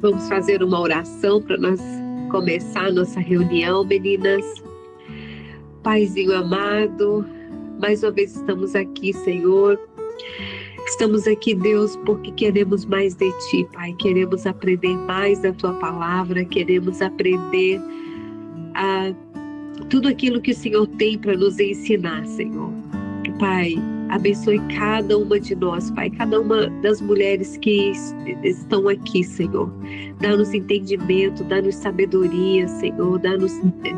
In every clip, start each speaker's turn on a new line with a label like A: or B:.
A: Vamos fazer uma oração para nós começar a nossa reunião, meninas. Paizinho amado, mais uma vez estamos aqui, Senhor. Estamos aqui, Deus, porque queremos mais de Ti, Pai. Queremos aprender mais da Tua palavra, queremos aprender a tudo aquilo que o Senhor tem para nos ensinar, Senhor. Pai, abençoe cada uma de nós, Pai, cada uma das mulheres que estão aqui, Senhor. Dá-nos entendimento, dá-nos sabedoria, Senhor, dá-nos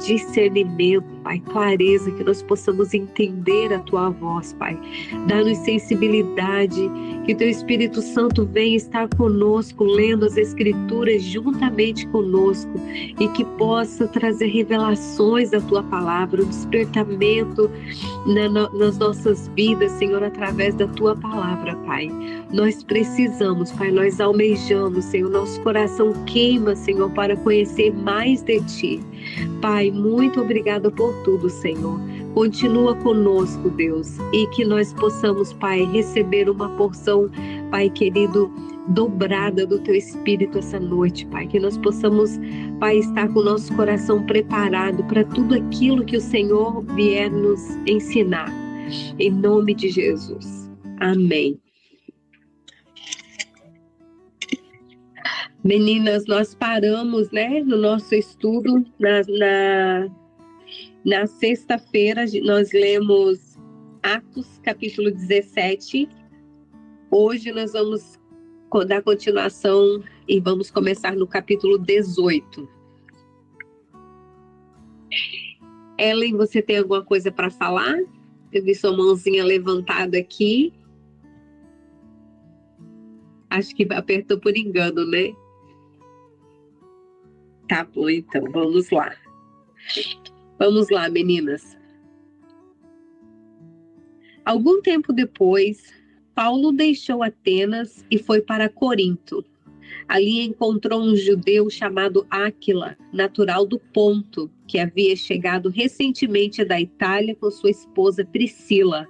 A: discernimento, Pai, clareza, que nós possamos entender a Tua voz, Pai. Dá-nos sensibilidade, que o Teu Espírito Santo venha estar conosco, lendo as Escrituras juntamente conosco, e que possa trazer revelações da Tua palavra, um despertamento nas nossas vidas, Senhor, através da Tua palavra, Pai. Nós precisamos, Pai, nós almejamos, Senhor, nosso coração queima, Senhor, para conhecer mais de Ti. Pai, muito obrigada por tudo, Senhor. Continua conosco, Deus, e que nós possamos, Pai, receber uma porção, Pai querido, dobrada do Teu Espírito essa noite, Pai. Que nós possamos, Pai, estar com o nosso coração preparado para tudo aquilo que o Senhor vier nos ensinar. Em nome de Jesus. Amém. Meninas, nós paramos, né, no nosso estudo na sexta-feira. Nós lemos Atos, capítulo 17. Hoje nós vamos dar continuação e vamos começar no capítulo 18. Ellen, você tem alguma coisa para falar? Eu vi sua mãozinha levantada aqui. Acho que apertou por engano, né? Tá bom, então, vamos lá. Vamos lá, meninas. Algum tempo depois, Paulo deixou Atenas e foi para Corinto. Ali encontrou um judeu chamado Áquila, natural do Ponto, que havia chegado recentemente da Itália com sua esposa Priscila,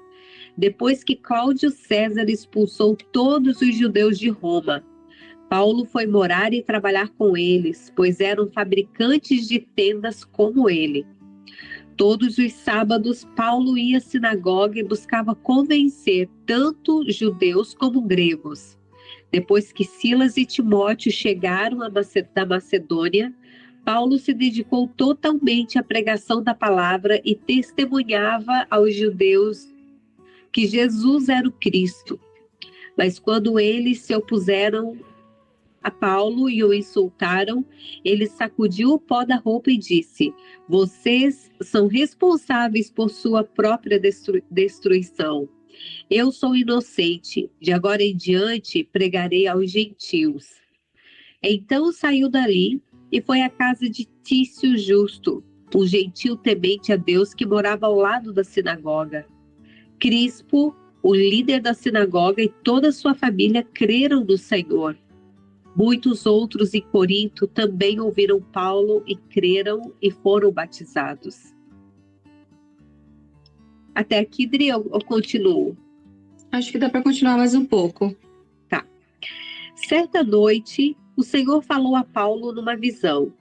A: depois que Cláudio César expulsou todos os judeus de Roma. Paulo foi morar e trabalhar com eles, pois eram fabricantes de tendas como ele. Todos os sábados, Paulo ia à sinagoga e buscava convencer tanto judeus como gregos. Depois que Silas e Timóteo chegaram da Macedônia, Paulo se dedicou totalmente à pregação da palavra e testemunhava aos judeus que Jesus era o Cristo. Mas quando eles se opuseram a Paulo e o insultaram, ele sacudiu o pó da roupa e disse: vocês são responsáveis por sua própria destruição. Eu sou inocente, de agora em diante pregarei aos gentios. Então saiu dali e foi à casa de Tício Justo, um gentil temente a Deus que morava ao lado da sinagoga. Crispo, o líder da sinagoga, e toda a sua família creram no Senhor. Muitos outros em Corinto também ouviram Paulo e creram e foram batizados. Até aqui, Dri, eu continuo?
B: Acho que dá para continuar mais um pouco.
A: Tá. Certa noite, o Senhor falou a Paulo numa visão: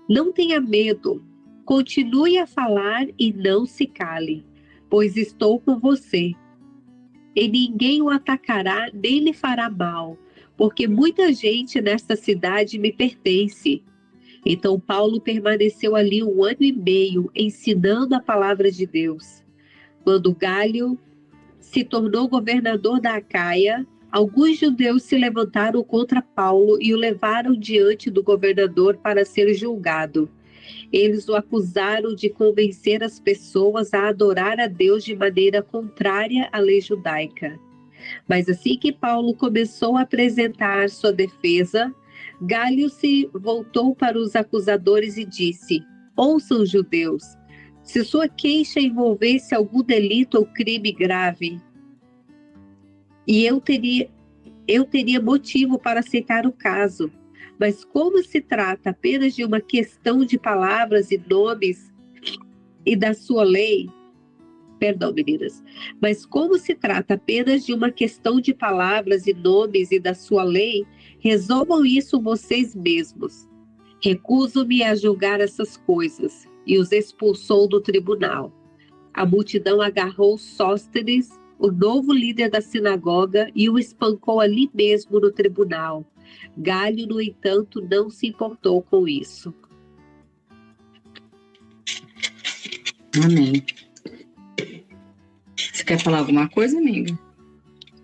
A: não tenha medo, continue a falar e não se cale, pois estou com você. E ninguém o atacará nem lhe fará mal, porque muita gente nesta cidade me pertence. Então Paulo permaneceu ali 1 ano e meio, ensinando a palavra de Deus. Quando Gálio se tornou governador da Acaia, alguns judeus se levantaram contra Paulo e o levaram diante do governador para ser julgado. Eles o acusaram de convencer as pessoas a adorar a Deus de maneira contrária à lei judaica. Mas assim que Paulo começou a apresentar sua defesa, Gálio se voltou para os acusadores e disse: ouçam, judeus, se sua queixa envolvesse algum delito ou crime grave, e eu teria motivo para aceitar o caso. Mas como se trata apenas de uma questão de palavras e nomes e da sua lei, Perdão, meninas. Mas como se trata apenas de uma questão de palavras e nomes e da sua lei, resolvam isso vocês mesmos. Recuso-me a julgar essas coisas. E os expulsou do tribunal. A multidão agarrou Sóstenes, o novo líder da sinagoga, e o espancou ali mesmo no tribunal. Galho, no entanto, não se importou com isso.
B: Amém. Você quer falar alguma coisa, amiga?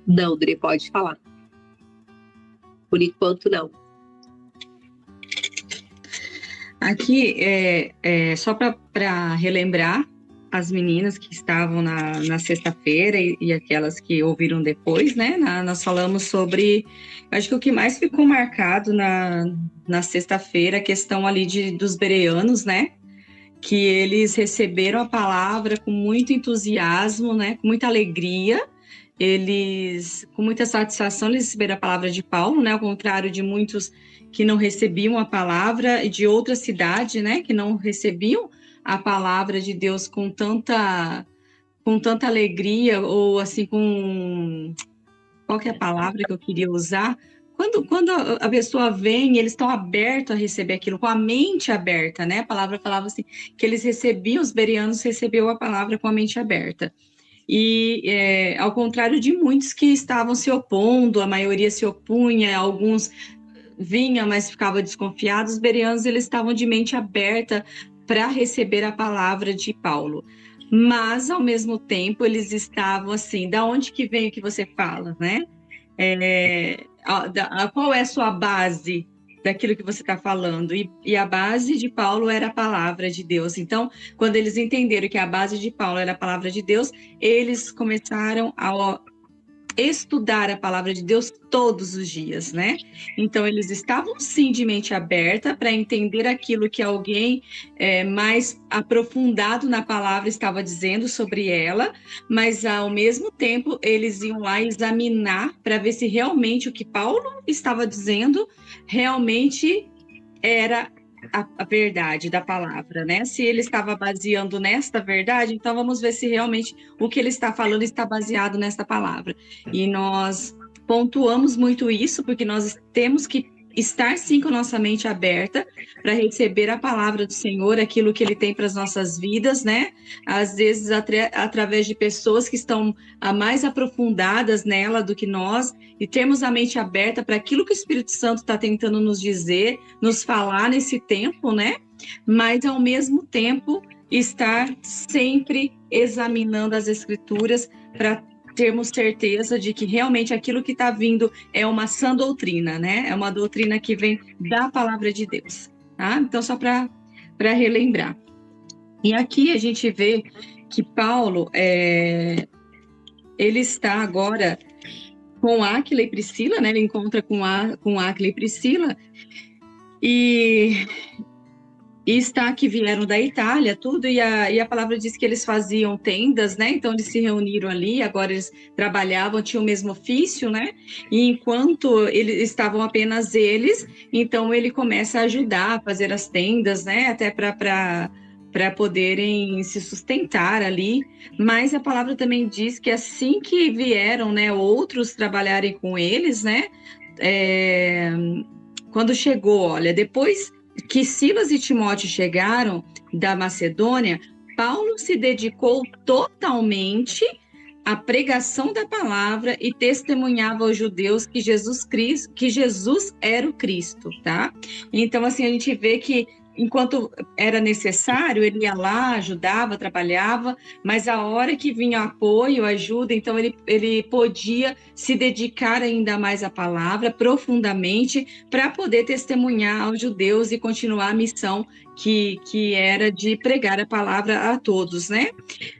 A: Não, Dri, pode falar. Por enquanto, não.
B: Aqui, só para relembrar as meninas que estavam na sexta-feira e aquelas que ouviram depois, né? Nós falamos sobre, acho que o que mais ficou marcado na sexta-feira, a questão ali dos bereanos, né? Que eles receberam a palavra com muito entusiasmo, né? Com muita alegria. Eles, com muita satisfação, eles receberam a palavra de Paulo, né? Ao contrário de muitos que não recebiam a palavra, e de outra cidade, né? Que não recebiam a palavra de Deus com tanta alegria, ou assim, qual que é a palavra que eu queria usar? Quando a pessoa vem, eles estão abertos a receber aquilo, com a mente aberta, né? A palavra falava assim, que eles recebiam, os bereanos recebeu a palavra com a mente aberta. E ao contrário de muitos que estavam se opondo, a maioria se opunha, alguns vinham, mas ficavam desconfiados, os bereanos eles estavam de mente aberta para receber a palavra de Paulo. Mas, ao mesmo tempo, eles estavam assim, da onde que vem o que você fala, né? Qual é a sua base daquilo que você está falando? E a base de Paulo era a palavra de Deus. Então, quando eles entenderam que a base de Paulo era a palavra de Deus, eles começaram a estudar a palavra de Deus todos os dias, né? Então, eles estavam sim de mente aberta para entender aquilo que alguém mais aprofundado na palavra estava dizendo sobre ela, mas ao mesmo tempo eles iam lá examinar para ver se realmente o que Paulo estava dizendo realmente era a verdade da palavra, né? Se ele estava baseando nesta verdade, então vamos ver se realmente o que ele está falando está baseado nesta palavra. E nós pontuamos muito isso, porque nós temos que estar sim com nossa mente aberta para receber a palavra do Senhor, aquilo que ele tem para as nossas vidas, né? Às vezes através de pessoas que estão mais aprofundadas nela do que nós, e termos a mente aberta para aquilo que o Espírito Santo está tentando nos dizer, nos falar nesse tempo, né? Mas ao mesmo tempo estar sempre examinando as Escrituras para termos certeza de que realmente aquilo que está vindo é uma sã doutrina, né? É uma doutrina que vem da palavra de Deus, tá? Então, só para relembrar. E aqui a gente vê que Paulo, ele está agora com Áquila e Priscila, né? Ele encontra com Áquila e Priscila, e está que vieram da Itália, tudo, e a palavra diz que eles faziam tendas, né? Então eles se reuniram ali, agora eles trabalhavam, tinham o mesmo ofício, né? E enquanto eles estavam apenas eles, então ele começa a ajudar a fazer as tendas, né? Até para poderem se sustentar ali. Mas a palavra também diz que assim que vieram, né, outros trabalharem com eles, né? Quando chegou, olha, depois que Silas e Timóteo chegaram da Macedônia, Paulo se dedicou totalmente à pregação da palavra e testemunhava aos judeus que Jesus era o Cristo, tá? Então, assim, a gente vê que enquanto era necessário, ele ia lá, ajudava, trabalhava, mas a hora que vinha apoio, ajuda, então ele podia se dedicar ainda mais à palavra, profundamente, para poder testemunhar aos judeus e continuar a missão que era de pregar a palavra a todos, né?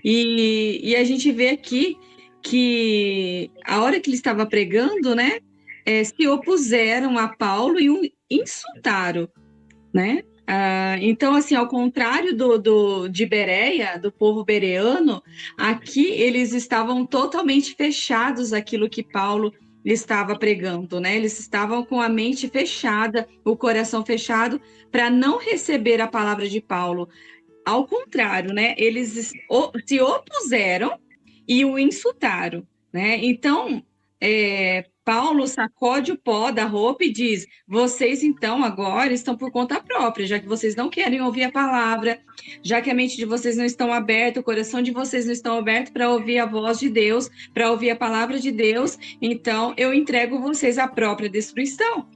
B: E a gente vê aqui que a hora que ele estava pregando, né, se opuseram a Paulo e o insultaram, né? Então, assim, ao contrário de Bereia, do povo bereano, aqui eles estavam totalmente fechados àquilo que Paulo estava pregando, né? Eles estavam com a mente fechada, o coração fechado, para não receber a palavra de Paulo. ao contrário, né? Eles se opuseram e o insultaram, né? Então, Paulo sacode o pó da roupa e diz: vocês então agora estão por conta própria, já que vocês não querem ouvir a palavra, já que a mente de vocês não estão aberta, o coração de vocês não estão aberto para ouvir a voz de Deus, para ouvir a palavra de Deus, então eu entrego vocês à própria destruição.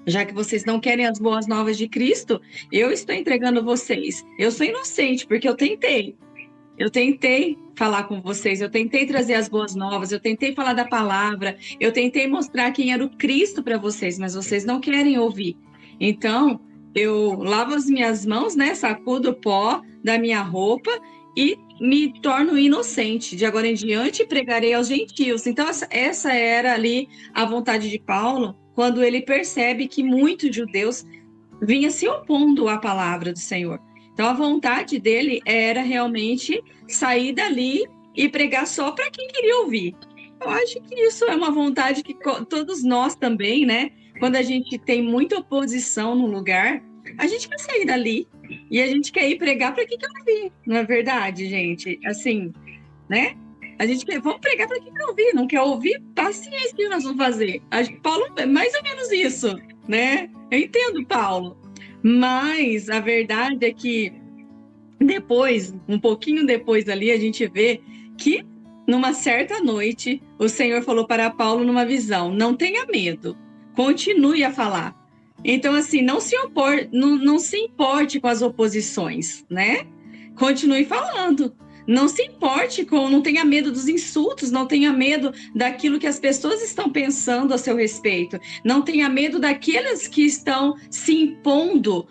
B: Já que vocês não querem as boas novas de Cristo, eu estou entregando vocês. Eu sou inocente, porque eu tentei. Eu tentei falar com vocês, eu tentei trazer as boas novas, eu tentei falar da palavra, eu tentei mostrar quem era o Cristo para vocês, mas vocês não querem ouvir. Então, eu lavo as minhas mãos, né, sacudo o pó da minha roupa e me torno inocente. De agora em diante, pregarei aos gentios. Então, essa era ali a vontade de Paulo, quando ele percebe que muitos judeus vinham se opondo à palavra do Senhor. Então, a vontade dele era realmente sair dali e pregar só para quem queria ouvir. Eu acho que isso é uma vontade que todos nós também, né? Quando a gente tem muita oposição no lugar, a gente quer sair dali e a gente quer ir pregar para quem quer ouvir. Não é verdade, gente? Assim, né? A gente quer, vamos pregar para quem quer ouvir. Não quer ouvir? Paciência, o que nós vamos fazer? Acho que Paulo é mais ou menos isso, né? Eu entendo Paulo. Mas a verdade é que depois, um pouquinho depois ali, a gente vê que numa certa noite, o Senhor falou para Paulo numa visão: não tenha medo, continue a falar. Então, assim, não se importe com as oposições, né? Continue falando. Não se importe com, não tenha medo dos insultos, não tenha medo daquilo que as pessoas estão pensando a seu respeito, não tenha medo daqueles que estão se impondo,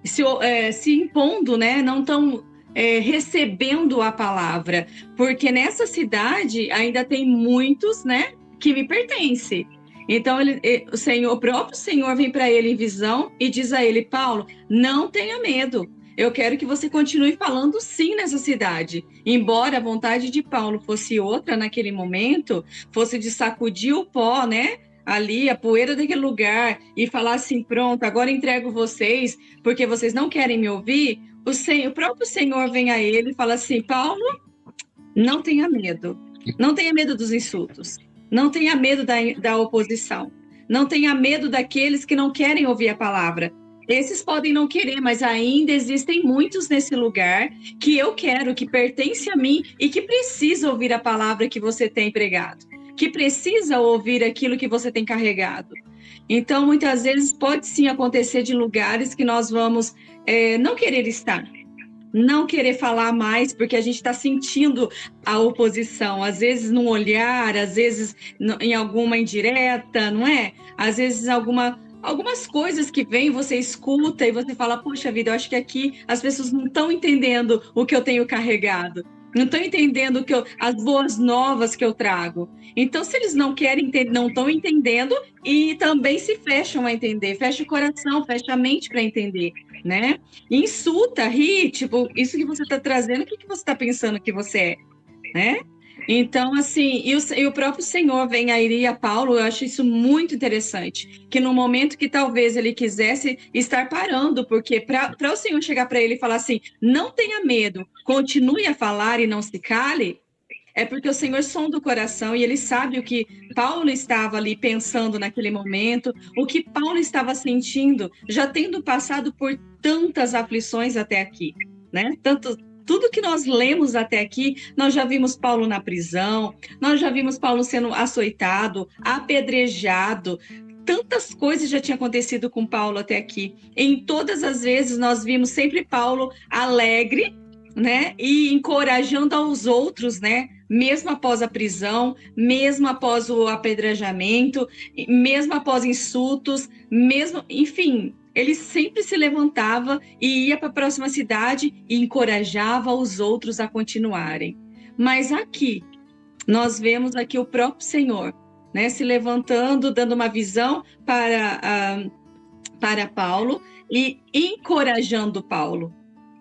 B: se impondo, né? Não estão recebendo a palavra, porque nessa cidade ainda tem muitos, né, que me pertencem. Então o próprio Senhor vem para ele em visão e diz a ele: Paulo, não tenha medo. Eu quero que você continue falando sim nessa cidade. Embora a vontade de Paulo fosse outra naquele momento, fosse de sacudir o pó, né? Ali, a poeira daquele lugar, e falar assim: pronto, agora entrego vocês, porque vocês não querem me ouvir. O próprio Senhor vem a ele e fala assim: Paulo, não tenha medo. Não tenha medo dos insultos. Não tenha medo da oposição. Não tenha medo daqueles que não querem ouvir a palavra. Esses podem não querer, mas ainda existem muitos nesse lugar que eu quero, que pertence a mim e que precisa ouvir a palavra que você tem pregado, que precisa ouvir aquilo que você tem carregado. Então, muitas vezes pode sim acontecer de lugares que nós vamos não querer estar, não querer falar mais, porque a gente está sentindo a oposição, às vezes num olhar, às vezes em alguma indireta, não é? Às vezes algumas coisas que vêm, você escuta e você fala: poxa vida, eu acho que aqui as pessoas não estão entendendo o que eu tenho carregado, não estão entendendo as boas novas que eu trago. Então, se eles não querem não estão entendendo e também se fecham a entender, fecha o coração, fecha a mente para entender, né? Insulta, ri, tipo, isso que você está trazendo, o que você está pensando que você é, né? Então, assim, e o próprio Senhor vem aí a Paulo, eu acho isso muito interessante, que no momento que talvez ele quisesse estar parando, porque para o Senhor chegar para ele e falar assim: não tenha medo, continue a falar e não se cale, é porque o Senhor sonda o coração e ele sabe o que Paulo estava ali pensando naquele momento, o que Paulo estava sentindo, já tendo passado por tantas aflições até aqui, né? Tudo que nós lemos até aqui, nós já vimos Paulo na prisão, nós já vimos Paulo sendo açoitado, apedrejado. Tantas coisas já tinham acontecido com Paulo até aqui. Em todas as vezes nós vimos sempre Paulo alegre, né? E encorajando aos outros, né? Mesmo após a prisão, mesmo após o apedrejamento, mesmo após insultos, mesmo, enfim, ele sempre se levantava e ia para a próxima cidade e encorajava os outros a continuarem. Mas aqui, nós vemos aqui o próprio Senhor, né, se levantando, dando uma visão para Paulo e encorajando Paulo.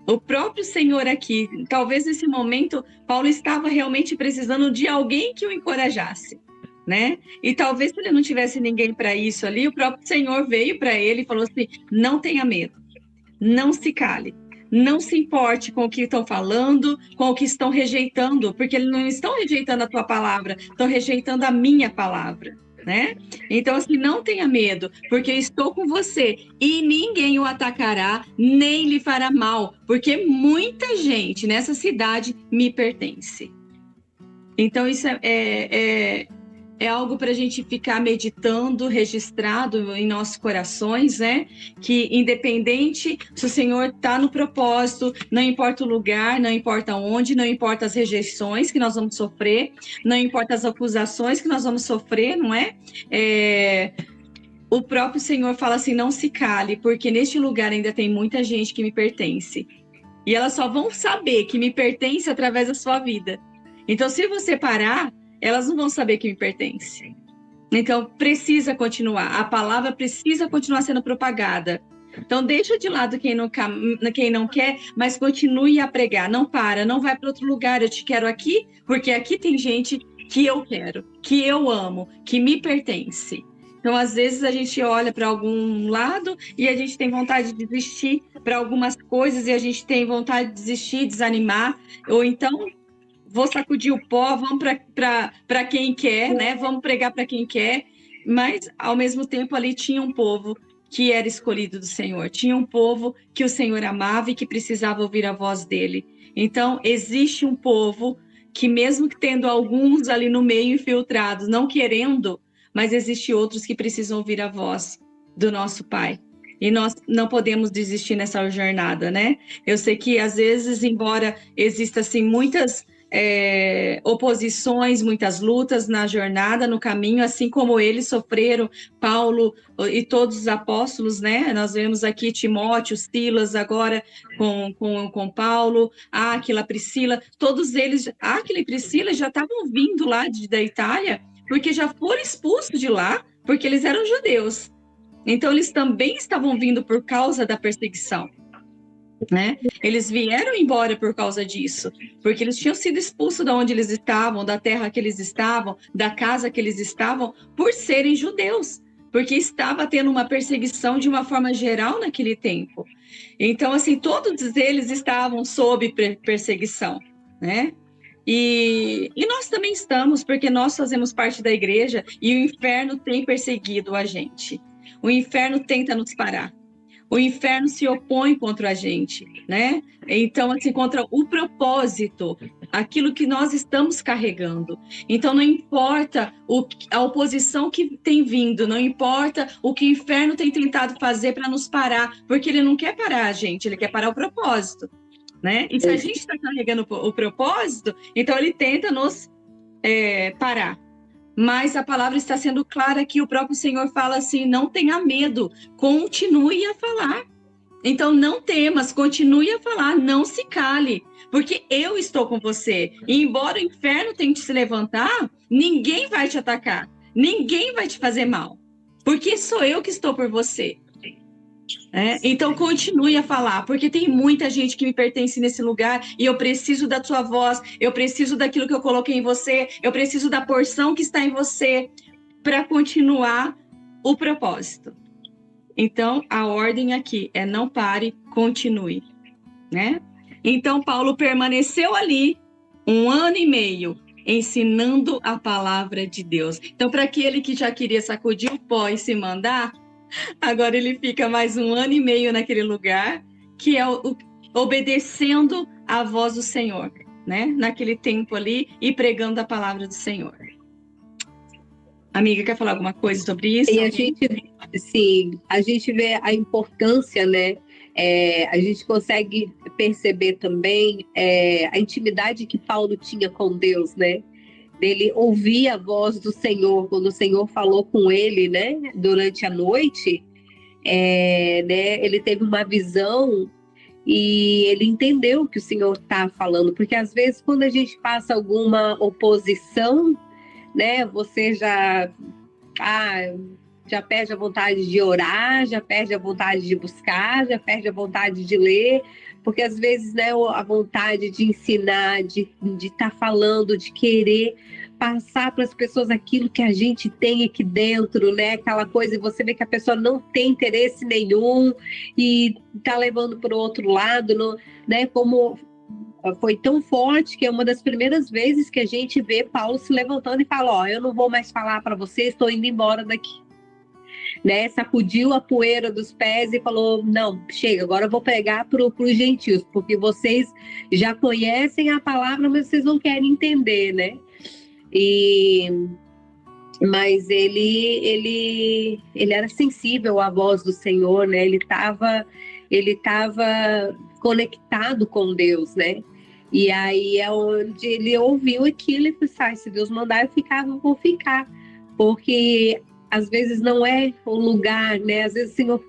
B: O próprio Senhor aqui, talvez nesse momento, Paulo estava realmente precisando de alguém que o encorajasse, né? E talvez se ele não tivesse ninguém para isso ali, o próprio Senhor veio para ele e falou assim: não tenha medo, não se cale. Não se importe com o que estão falando, com o que estão rejeitando, porque eles não estão rejeitando a tua palavra, estão rejeitando a minha palavra, né? Então, assim, não tenha medo, porque estou com você e ninguém o atacará, nem lhe fará mal, porque muita gente nessa cidade me pertence. Então, isso é algo para a gente ficar meditando, registrado em nossos corações, né? Que independente se o Senhor está no propósito, não importa o lugar, não importa onde, não importa as rejeições que nós vamos sofrer, não importa as acusações que nós vamos sofrer, não é? O próprio Senhor fala assim, não se cale, porque neste lugar ainda tem muita gente que me pertence. E elas só vão saber que me pertence através da sua vida. Então, se você parar, elas não vão saber que me pertence. Então, precisa continuar. A palavra precisa continuar sendo propagada. Então, deixa de lado quem não quer, mas continue a pregar. Não para, não vai para outro lugar. Eu te quero aqui, porque aqui tem gente que eu quero, que eu amo, que me pertence. Então, às vezes, a gente olha para algum lado e a gente tem vontade de desistir para algumas coisas e a gente tem vontade de desistir, desanimar. Ou então, vou sacudir o pó, vamos para quem quer, né? Vamos pregar para quem quer. Mas, ao mesmo tempo, ali tinha um povo que era escolhido do Senhor. Tinha um povo que o Senhor amava e que precisava ouvir a voz dele. Então, existe um povo que, mesmo tendo alguns ali no meio infiltrados, não querendo, mas existe outros que precisam ouvir a voz do nosso Pai. E nós não podemos desistir nessa jornada, né? Eu sei que, às vezes, embora exista, assim, muitas oposições, muitas lutas na jornada, no caminho, assim como eles sofreram, Paulo e todos os apóstolos, né? Nós vemos aqui Timóteo, Silas, agora com Paulo, Áquila, Priscila, todos eles, Áquila e Priscila já estavam vindo lá da Itália, porque já foram expulsos de lá, porque eles eram judeus. Então, eles também estavam vindo por causa da perseguição. Né? Eles vieram embora por causa disso, porque eles tinham sido expulsos de onde eles estavam, da terra que eles estavam, da casa que eles estavam, por serem judeus, porque estava tendo uma perseguição de uma forma geral naquele tempo. Então, assim, todos eles estavam sob perseguição, né? E nós também estamos, porque nós fazemos parte da igreja e o inferno tem perseguido a gente. O inferno tenta nos parar. O inferno se opõe contra a gente, né? Então, assim, contra o propósito, aquilo que nós estamos carregando. Então, não importa a oposição que tem vindo, não importa o que o inferno tem tentado fazer para nos parar, porque ele não quer parar a gente, ele quer parar o propósito, né? E se a gente está carregando o propósito, então ele tenta nos parar. Mas a palavra está sendo clara que o próprio Senhor fala assim, não tenha medo, continue a falar. Então não temas, continue a falar, não se cale, porque eu estou com você. E embora o inferno tente se levantar, ninguém vai te atacar, ninguém vai te fazer mal, porque sou eu que estou por você. Então continue a falar, porque tem muita gente que me pertence nesse lugar e eu preciso da sua voz, eu preciso daquilo que eu coloquei em você, eu preciso da porção que está em você para continuar o propósito. Então a ordem aqui é não pare, continue, né? Então Paulo permaneceu ali 1 ano e meio ensinando a palavra de Deus. Então para aquele que já queria sacudir o pó e se mandar, agora ele fica mais 1 ano e meio naquele lugar, que é obedecendo à voz do Senhor, né? Naquele tempo ali e pregando a palavra do Senhor. Amiga, quer falar alguma coisa sobre isso?
A: E a gente vê a importância, né? A gente consegue perceber também a intimidade que Paulo tinha com Deus, né? Dele ouvir a voz do Senhor, quando o Senhor falou com ele, né? Durante a noite, né? Ele teve uma visão e ele entendeu o que o Senhor está falando, porque às vezes quando a gente passa alguma oposição, né? Você já perde a vontade de orar, já perde a vontade de buscar, já perde a vontade de ler, porque às vezes, né, a vontade de ensinar, de estar falando, de querer, passar para as pessoas aquilo que a gente tem aqui dentro, né? Aquela coisa, e você vê que a pessoa não tem interesse nenhum e tá levando para o outro lado, né? Como foi tão forte que é uma das primeiras vezes que a gente vê Paulo se levantando e fala: ó, eu não vou mais falar para vocês, estou indo embora daqui. Né, sacudiu a poeira dos pés e falou: não, chega, agora eu vou pregar para os gentios, porque vocês já conhecem a palavra, mas vocês não querem entender, né? Mas ele era sensível à voz do Senhor, né? Ele tava conectado com Deus, né? E aí é onde ele ouviu aquilo e falou: se Deus mandar eu ficar, eu vou ficar. Porque às vezes não é o lugar, né? Às vezes o Senhor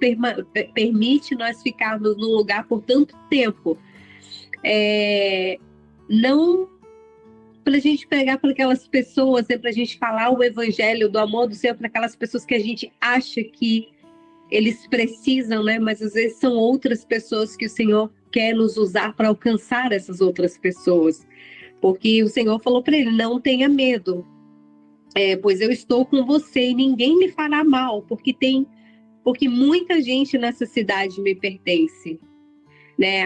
A: permite nós ficarmos num lugar por tanto tempo. Não para a gente pregar para aquelas pessoas, para a gente falar o evangelho do amor do Senhor para aquelas pessoas que a gente acha que eles precisam, né? Mas às vezes são outras pessoas que o Senhor quer nos usar para alcançar essas outras pessoas. Porque o Senhor falou para ele: não tenha medo, pois eu estou com você e ninguém lhe fará mal, porque muita gente nessa cidade me pertence. Né,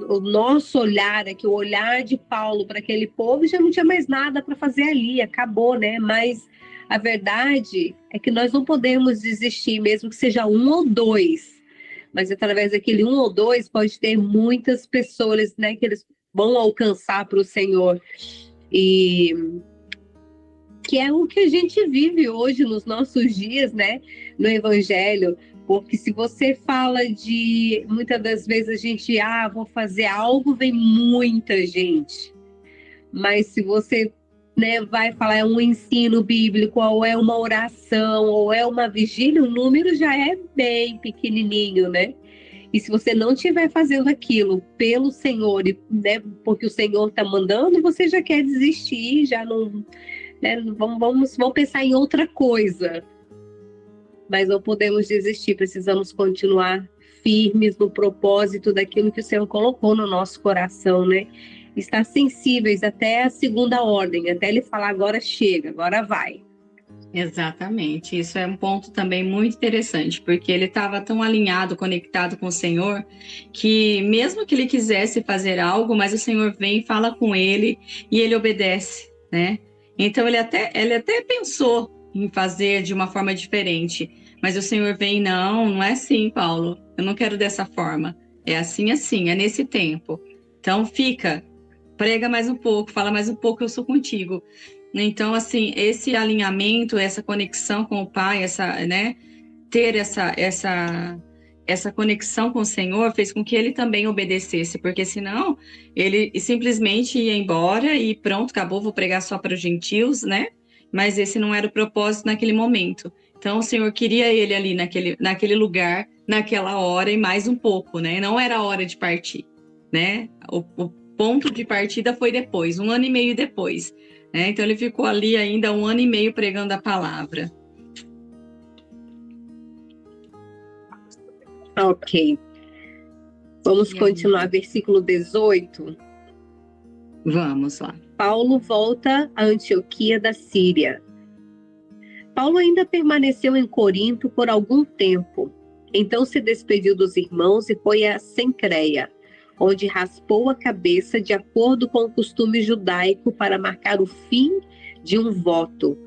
A: o nosso olhar aqui, o olhar de Paulo para aquele povo, já não tinha mais nada para fazer ali, acabou, né? Mas a verdade é que nós não podemos desistir, mesmo que seja um ou dois, mas através daquele um ou dois pode ter muitas pessoas, né, que eles vão alcançar para o Senhor. E que é o que a gente vive hoje nos nossos dias, né, no Evangelho. Porque se você fala de... Muitas das vezes a gente... vou fazer algo, vem muita gente. Mas se você, né, vai falar é um ensino bíblico, ou é uma oração, ou é uma vigília, o número já é bem pequenininho, né? E se você não estiver fazendo aquilo pelo Senhor, né, porque o Senhor está mandando, você já quer desistir, já não... Né, vamos pensar em outra coisa. Mas não podemos desistir, precisamos continuar firmes no propósito daquilo que o Senhor colocou no nosso coração, né? Estar sensíveis até a segunda ordem, até Ele falar: agora chega, agora vai.
B: Exatamente, isso é um ponto também muito interessante, porque ele estava tão alinhado, conectado com o Senhor, que mesmo que ele quisesse fazer algo, mas o Senhor vem e fala com ele e ele obedece, né? Então ele até pensou em fazer de uma forma diferente, mas o Senhor vem: não é assim, Paulo, eu não quero dessa forma, é assim, é nesse tempo. Então fica, prega mais um pouco, fala mais um pouco, eu sou contigo. Então, assim, esse alinhamento, essa conexão com o Pai, né, ter essa conexão com o Senhor fez com que ele também obedecesse, porque senão ele simplesmente ia embora e pronto, acabou, vou pregar só para os gentios, né? Mas esse não era o propósito naquele momento. Então, o Senhor queria ele ali naquele lugar, naquela hora e mais um pouco, né? Não era a hora de partir, né? O ponto de partida foi depois, 1 ano e meio depois. Então ele ficou ali ainda 1 ano e meio pregando a palavra.
A: Ok. Vamos continuar, versículo 18.
B: Vamos lá.
A: Paulo volta a Antioquia da Síria. Paulo ainda permaneceu em Corinto por algum tempo. Então se despediu dos irmãos e foi a Cencreia, onde raspou a cabeça de acordo com o costume judaico para marcar o fim de um voto.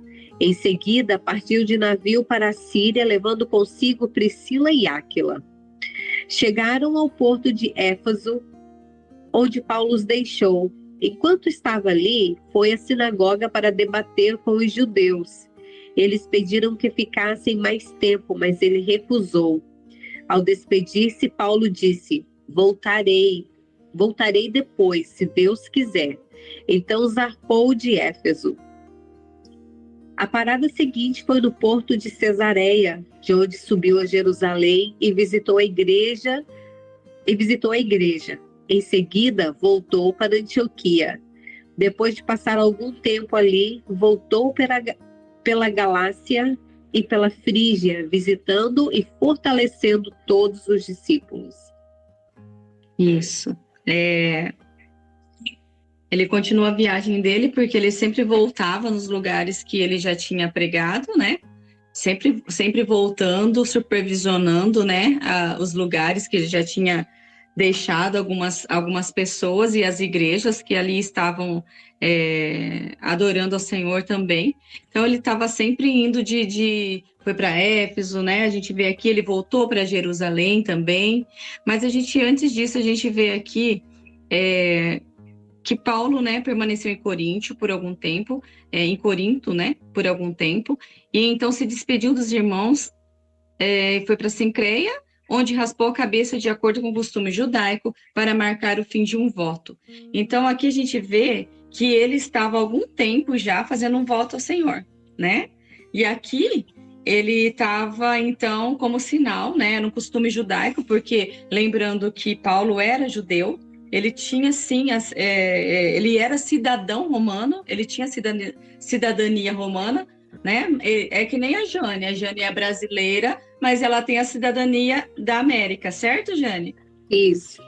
A: Em seguida, partiu de navio para a Síria, levando consigo Priscila e Áquila. Chegaram ao porto de Éfeso, onde Paulo os deixou. Enquanto estava ali, foi à sinagoga para debater com os judeus. Eles pediram que ficassem mais tempo, mas ele recusou. Ao despedir-se, Paulo disse: Voltarei depois, se Deus quiser. Então zarpou de Éfeso. A parada seguinte foi no porto de Cesareia, de onde subiu a Jerusalém e visitou a igreja. Em seguida, voltou para Antioquia. Depois de passar algum tempo ali, voltou pela Galácia e pela Frígia, visitando e fortalecendo todos os discípulos.
B: Isso. Ele continua a viagem dele porque ele sempre voltava nos lugares que ele já tinha pregado, né? Sempre voltando, supervisionando, né, os lugares que ele já tinha deixado algumas pessoas e as igrejas que ali estavam adorando ao Senhor também. Então ele estava sempre indo foi para Éfeso, né? A gente vê aqui, ele voltou para Jerusalém também. Mas antes disso, a gente vê aqui que Paulo, né, permaneceu em Corinto por algum tempo, em Corinto, né, por algum tempo, e então se despediu dos irmãos, foi para Cencreia, onde raspou a cabeça de acordo com o costume judaico para marcar o fim de um voto. Então aqui a gente vê que ele estava há algum tempo já fazendo um voto ao Senhor, né? E aqui ele estava então como sinal, né, no costume judaico, porque lembrando que Paulo era judeu, ele tinha sim, ele era cidadão romano, ele tinha cidadania romana, né? É que nem a Jane é brasileira, mas ela tem a cidadania da América, certo, Jane?
A: Isso.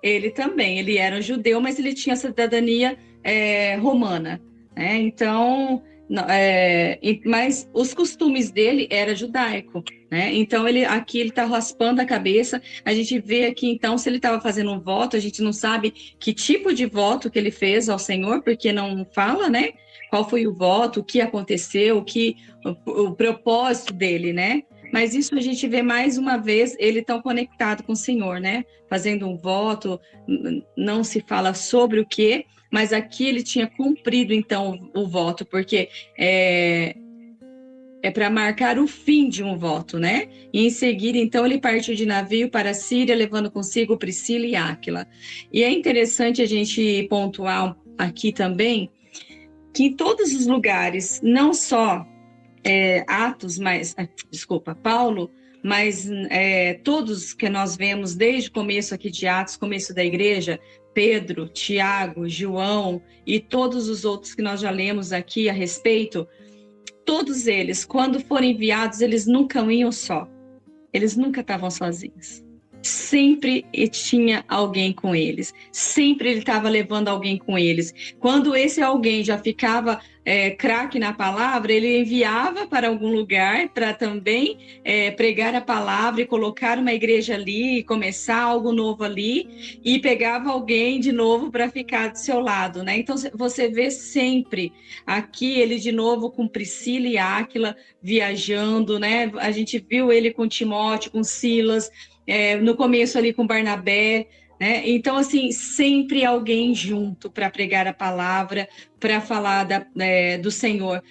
B: Ele também, ele era um judeu, mas ele tinha a cidadania romana, né? Então, mas os costumes dele era judaico, né? Então aqui ele está raspando a cabeça. A gente vê aqui então se ele estava fazendo um voto. A gente não sabe que tipo de voto que ele fez ao Senhor, porque não fala, né? Qual foi o voto, o que aconteceu, o propósito dele, né? Mas isso a gente vê mais uma vez ele tão conectado com o Senhor, né? Fazendo um voto, não se fala sobre o que, mas aqui ele tinha cumprido então o voto, porque é para marcar o fim de um voto, né? E em seguida, então, ele partiu de navio para a Síria, levando consigo Priscila e Áquila. E é interessante a gente pontuar aqui também que em todos os lugares, não só Paulo, mas todos que nós vemos desde o começo aqui de Atos, começo da igreja, Pedro, Tiago, João e todos os outros que nós já lemos aqui a respeito, todos eles, quando foram enviados, eles nunca iam só, eles nunca estavam sozinhos. Sempre tinha alguém com eles, sempre ele estava levando alguém com eles. Quando esse alguém já ficava craque na palavra, ele enviava para algum lugar para também pregar a palavra e colocar uma igreja ali, e começar algo novo ali, e pegava alguém de novo para ficar do seu lado, né? Então você vê sempre aqui ele de novo com Priscila e Áquila viajando, né? A gente viu ele com Timóteo, com Silas, no começo ali com Barnabé, né? Então, assim, sempre alguém junto para pregar a palavra, para falar do Senhor.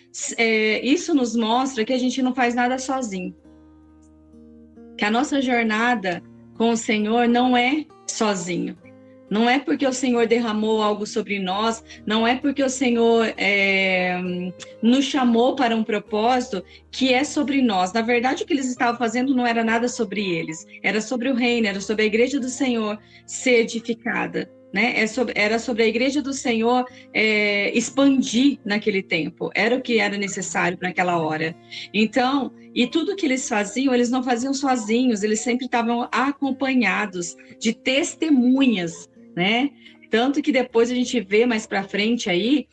B: Isso nos mostra que a gente não faz nada sozinho. Que a nossa jornada com o Senhor não é sozinho. Não é porque o Senhor derramou algo sobre nós, não é porque o Senhor nos chamou para um propósito que é sobre nós. Na verdade, o que eles estavam fazendo não era nada sobre eles, era sobre o reino, era sobre a igreja do Senhor ser edificada, né? Era sobre a igreja do Senhor expandir naquele tempo, era o que era necessário para aquela hora. Então, e tudo que eles faziam, eles não faziam sozinhos, eles sempre estavam acompanhados de testemunhas, né? Tanto que depois a gente vê mais para frente aí,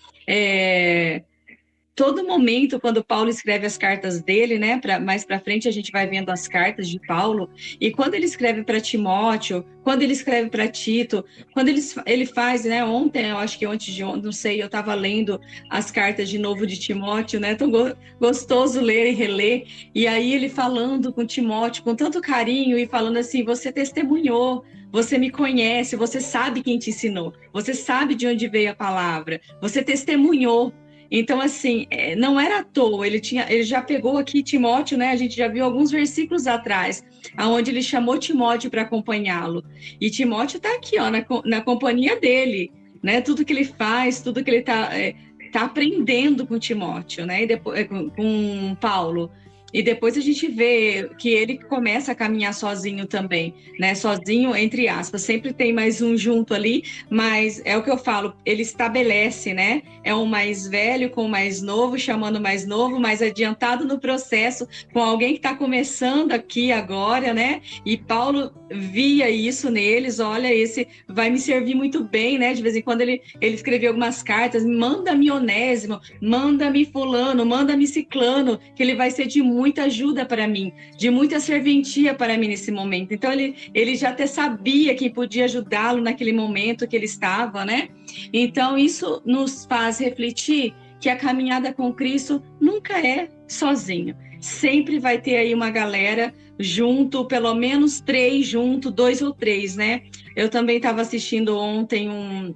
B: todo momento quando Paulo escreve as cartas dele, né? Mais para frente a gente vai vendo as cartas de Paulo, e quando ele escreve para Timóteo, quando ele escreve para Tito, quando ele faz, né? Ontem, eu acho que antes de ontem, não sei, eu estava lendo as cartas de novo de Timóteo, né? Tão gostoso ler e reler, e aí ele falando com Timóteo com tanto carinho e falando assim: você testemunhou, você me conhece, você sabe quem te ensinou, você sabe de onde veio a palavra, você testemunhou. Então, assim, não era à toa, ele já pegou aqui Timóteo, né? A gente já viu alguns versículos atrás, onde ele chamou Timóteo para acompanhá-lo. E Timóteo está aqui, ó, na companhia dele, né? Tudo que ele faz, tudo que ele está aprendendo com Timóteo, né? E depois, com Paulo. E depois a gente vê que ele começa a caminhar sozinho também, né? Sozinho, entre aspas. Sempre tem mais um junto ali, mas é o que eu falo, ele estabelece, né? É um mais velho com o mais novo, chamando o mais novo, mais adiantado no processo, com alguém que está começando aqui agora, né? E Paulo via isso neles, olha, esse vai me servir muito bem, né? De vez em quando ele escrevia algumas cartas, manda-me Onésimo, manda-me fulano, manda-me ciclano, que ele vai ser de muita ajuda para mim, de muita serventia para mim nesse momento. Então ele já até sabia quem podia ajudá-lo naquele momento que ele estava, né? Então isso nos faz refletir que a caminhada com Cristo nunca é sozinho. Sempre vai ter aí uma galera junto, pelo menos 3 junto, 2 ou 3, né? Eu também estava assistindo ontem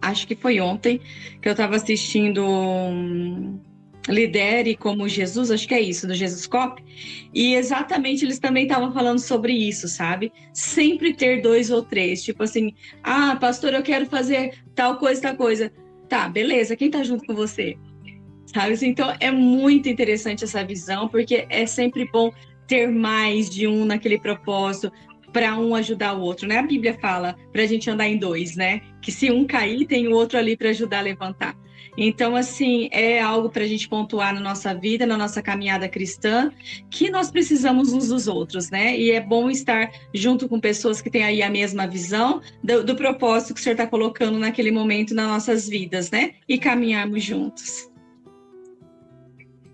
B: acho que foi ontem, que eu estava assistindo Lidere como Jesus, acho que é isso, do Jesus Cop, e exatamente eles também estavam falando sobre isso, sabe? Sempre ter 2 ou 3, tipo assim, pastor, eu quero fazer tal coisa, tá, beleza, quem tá junto com você? Sabe? Então é muito interessante essa visão, porque é sempre bom ter mais de um naquele propósito, para um ajudar o outro, né? A Bíblia fala para a gente andar em 2, né? Que se um cair, tem o outro ali para ajudar a levantar. Então, assim, é algo para a gente pontuar na nossa vida, na nossa caminhada cristã, que nós precisamos uns dos outros, né? E é bom estar junto com pessoas que têm aí a mesma visão do propósito que o Senhor está colocando naquele momento nas nossas vidas, né? E caminharmos juntos.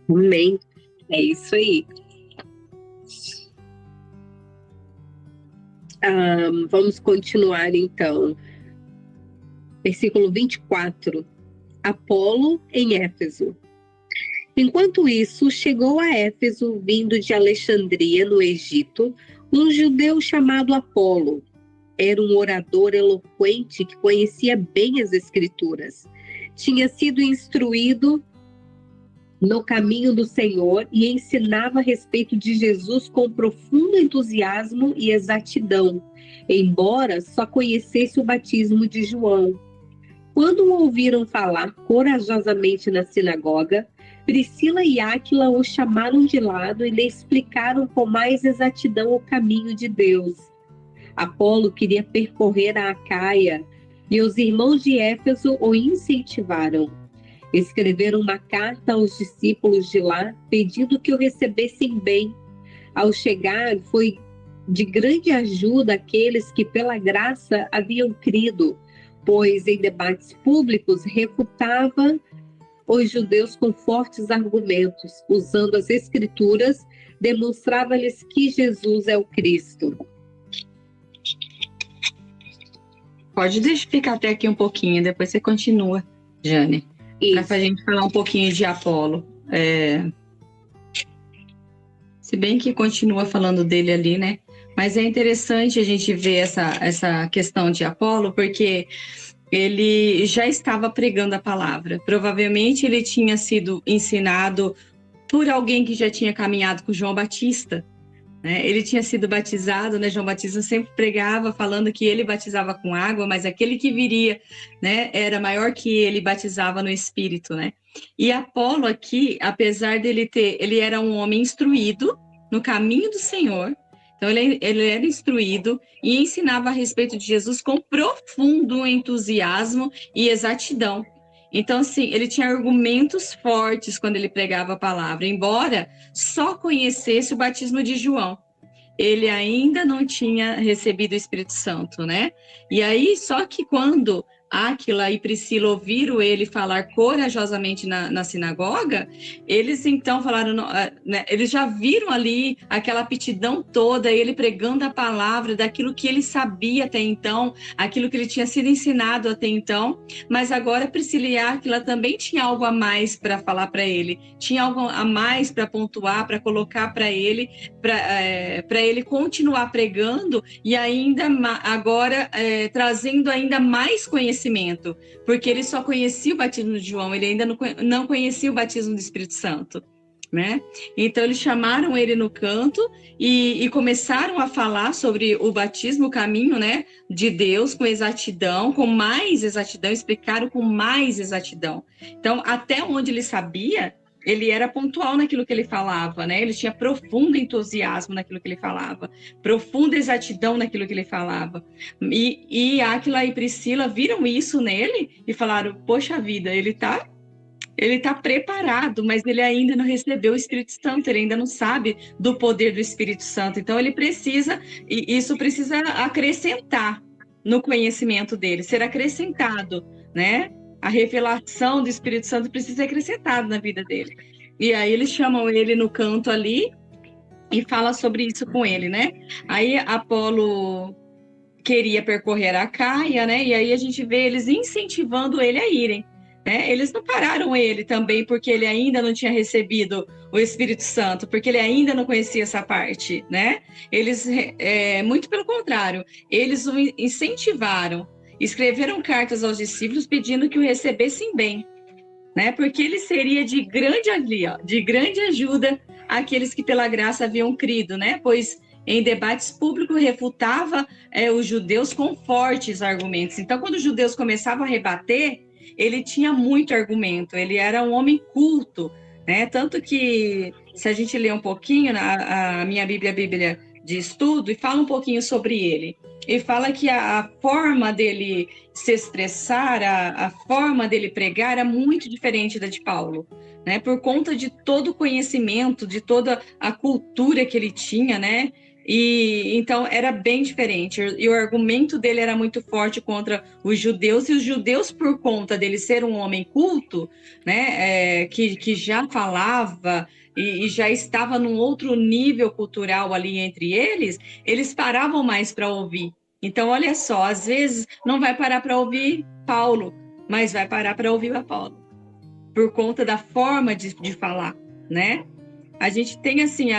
A: Amém. É isso aí. Vamos continuar então. Versículo 24. Apolo em Éfeso. Enquanto isso, chegou a Éfeso, vindo de Alexandria, no Egito, um judeu chamado Apolo. Era um orador eloquente que conhecia bem as Escrituras. Tinha sido instruído no caminho do Senhor e ensinava a respeito de Jesus com profundo entusiasmo e exatidão, embora só conhecesse o batismo de João. Quando o ouviram falar corajosamente na sinagoga, Priscila e Áquila o chamaram de lado e lhe explicaram com mais exatidão o caminho de Deus. Apolo queria percorrer a Acaia e os irmãos de Éfeso o incentivaram. Escreveram uma carta aos discípulos de lá, pedindo que o recebessem bem. Ao chegar, foi de grande ajuda àqueles que pela graça haviam crido, pois em debates públicos refutava os judeus com fortes argumentos, usando as Escrituras, demonstrava-lhes que Jesus é o Cristo.
B: Pode ficar até aqui um pouquinho, depois você continua, Jane. Para a gente falar um pouquinho de Apolo. Se bem que continua falando dele ali, né? Mas é interessante a gente ver essa questão de Apolo, porque ele já estava pregando a palavra. Provavelmente ele tinha sido ensinado por alguém que já tinha caminhado com João Batista, né? Ele tinha sido batizado, né? João Batista sempre pregava falando que ele batizava com água, mas aquele que viria, né, era maior que ele, batizava no Espírito, né? E Apolo aqui, apesar dele ele era um homem instruído no caminho do Senhor. Então ele era instruído e ensinava a respeito de Jesus com profundo entusiasmo e exatidão. Então, assim, ele tinha argumentos fortes quando ele pregava a palavra, embora só conhecesse o batismo de João. Ele ainda não tinha recebido o Espírito Santo, né? E aí, só que quando Áquila e Priscila ouviram ele falar corajosamente na sinagoga, eles então falaram, né, eles já viram ali aquela aptidão toda, ele pregando a palavra daquilo que ele sabia até então, aquilo que ele tinha sido ensinado até então, mas agora Priscila e Áquila também tinha algo a mais para falar para ele, tinha algo a mais para pontuar, para colocar para ele ele continuar pregando e ainda agora trazendo ainda mais conhecimento, porque ele só conhecia o batismo de João, ele ainda não conhecia o batismo do Espírito Santo, né? Então eles chamaram ele no canto e começaram a falar sobre o batismo, o caminho, né, de Deus com exatidão, com mais exatidão, explicaram com mais exatidão. Então, até onde ele sabia, ele era pontual naquilo que ele falava, né? Ele tinha profundo entusiasmo naquilo que ele falava, profunda exatidão naquilo que ele falava. E Áquila e Priscila viram isso nele e falaram, poxa vida, ele tá Ele está preparado, mas ele ainda não recebeu o Espírito Santo, ele ainda não sabe do poder do Espírito Santo. Então ele precisa, e isso precisa acrescentar no conhecimento dele, ser acrescentado, né? A revelação do Espírito Santo precisa ser acrescentada na vida dele. E aí eles chamam ele no canto ali e fala sobre isso com ele, né? Aí Apolo queria percorrer a Caia, né? E aí a gente vê eles incentivando ele a irem, né? Eles não pararam ele também porque ele ainda não tinha recebido o Espírito Santo, porque ele ainda não conhecia essa parte, né? Eles, muito pelo contrário, eles o incentivaram, escreveram cartas aos discípulos pedindo que o recebessem bem, né? Porque ele seria de grande ajuda àqueles que pela graça haviam crido, né? Pois em debates públicos refutava os judeus com fortes argumentos. Então, quando os judeus começavam a rebater, ele tinha muito argumento. Ele era um homem culto, né? Tanto que, se a gente ler um pouquinho a minha Bíblia, a Bíblia de estudo, e fala um pouquinho sobre ele. E fala que a forma dele se expressar, a forma dele pregar era muito diferente da de Paulo, né? Por conta de todo o conhecimento, de toda a cultura que ele tinha, né? E então era bem diferente. E o argumento dele era muito forte contra os judeus, e os judeus, por conta dele ser um homem culto, né? Que já falava e já estava num outro nível cultural ali entre eles paravam mais para ouvir. Então, olha só, às vezes não vai parar para ouvir Paulo, mas vai parar para ouvir Apolo, por conta da forma de falar, né? A gente tem assim,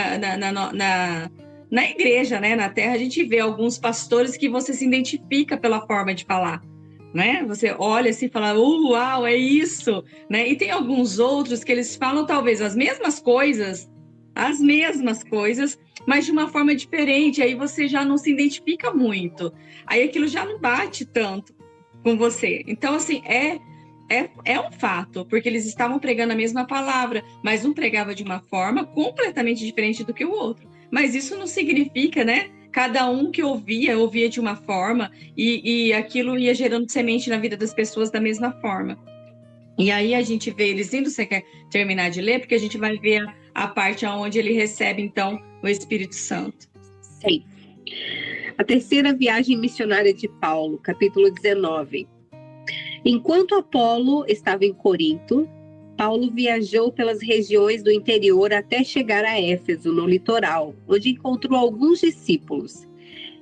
B: na igreja, né, na terra, a gente vê alguns pastores que você se identifica pela forma de falar, né? Você olha assim e fala, uau, é isso, né? E tem alguns outros que eles falam talvez as mesmas coisas, mas de uma forma diferente, aí você já não se identifica muito, aí aquilo já não bate tanto com você. Então, assim, é um fato, porque eles estavam pregando a mesma palavra, mas um pregava de uma forma completamente diferente do que o outro. Mas isso não significa, né? Cada um que ouvia de uma forma, e aquilo ia gerando semente na vida das pessoas da mesma forma. E aí a gente vê eles indo, você quer terminar de ler? Porque a gente vai ver a parte onde ele recebe, então, o Espírito Santo.
A: Sim. A terceira viagem missionária de Paulo, capítulo 19. Enquanto Apolo estava em Corinto, Paulo viajou pelas regiões do interior até chegar a Éfeso, no litoral, onde encontrou alguns discípulos.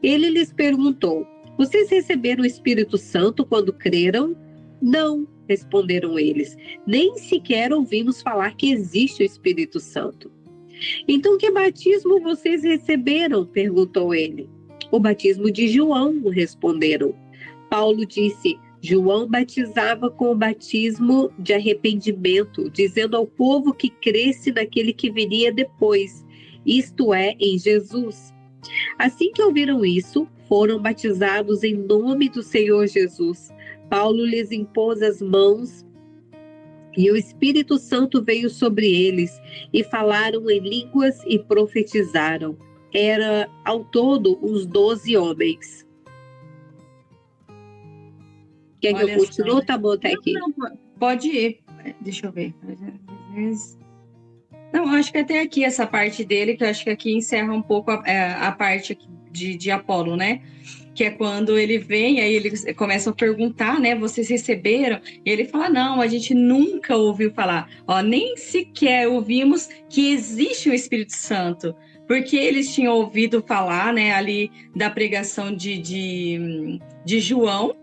A: Ele lhes perguntou: vocês receberam o Espírito Santo quando creram? Não, responderam eles. Nem sequer ouvimos falar que existe o Espírito Santo. Então, que batismo vocês receberam? Perguntou ele. O batismo de João, responderam. Paulo disse: João batizava com o batismo de arrependimento, dizendo ao povo que cresce naquele que viria depois, isto é, em Jesus. Assim que ouviram isso, foram batizados em nome do Senhor Jesus. Paulo lhes impôs as mãos e o Espírito Santo veio sobre eles, e falaram em línguas e profetizaram. Era ao todo uns 12 homens. Quer que eu continue? Tá bom até aqui.
B: Não, pode ir. Deixa eu ver. Não, acho que até aqui essa parte dele, que eu acho que aqui encerra um pouco a parte de Apolo, né? Que é quando ele vem, aí eles começam a perguntar, né? Vocês receberam? E ele fala, não, a gente nunca ouviu falar. Ó, nem sequer ouvimos que existe o Espírito Santo. Porque eles tinham ouvido falar, né, ali da pregação de João,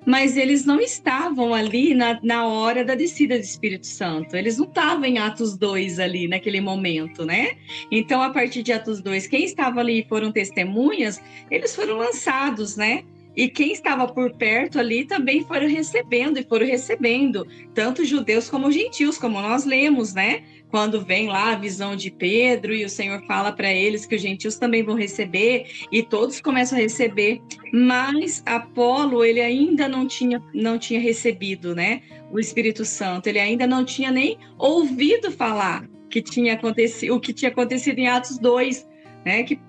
B: mas eles não estavam ali na hora da descida do Espírito Santo. Eles não estavam em Atos 2 ali, naquele momento, né? Então, a partir de Atos 2, quem estava ali e foram testemunhas, eles foram lançados, né? E quem estava por perto ali também foram recebendo, tanto judeus como gentios, como nós lemos, né? Quando vem lá a visão de Pedro e o Senhor fala para eles que os gentios também vão receber, e todos começam a receber, mas Apolo, ele ainda não tinha recebido, né, o Espírito Santo, ele ainda não tinha nem ouvido falar que tinha acontecido, o que tinha acontecido em Atos 2, né, que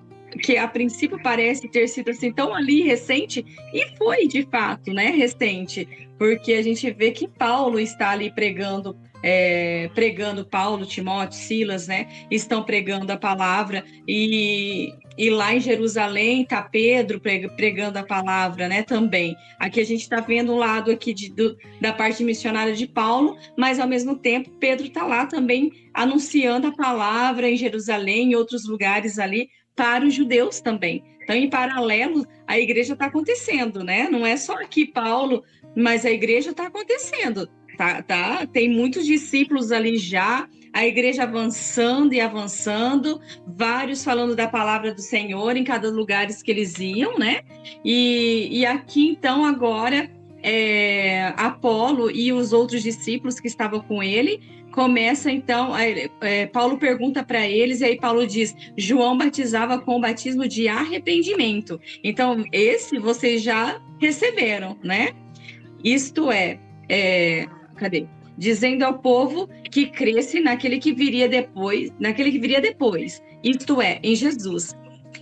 B: que a princípio parece ter sido assim tão ali recente, e foi de fato, né, recente, porque a gente vê que Paulo está ali pregando Paulo, Timóteo, Silas, né, estão pregando a palavra, e lá em Jerusalém está Pedro pregando a palavra, né, também. Aqui a gente está vendo um lado aqui da parte missionária de Paulo, mas ao mesmo tempo Pedro está lá também anunciando a palavra em Jerusalém, em outros lugares ali, para os judeus também. Então, em paralelo, a igreja está acontecendo, né? Não é só aqui Paulo, mas a igreja está acontecendo. Tem muitos discípulos ali já, a igreja avançando e avançando, vários falando da palavra do Senhor em cada lugar que eles iam, né? E aqui, então, agora, Apolo e os outros discípulos que estavam com ele, começa então, Paulo pergunta para eles, e aí Paulo diz, João batizava com o batismo de arrependimento. Então, esse vocês já receberam, né? Isto cadê? Dizendo ao povo que cresce naquele que viria depois, isto é, em Jesus.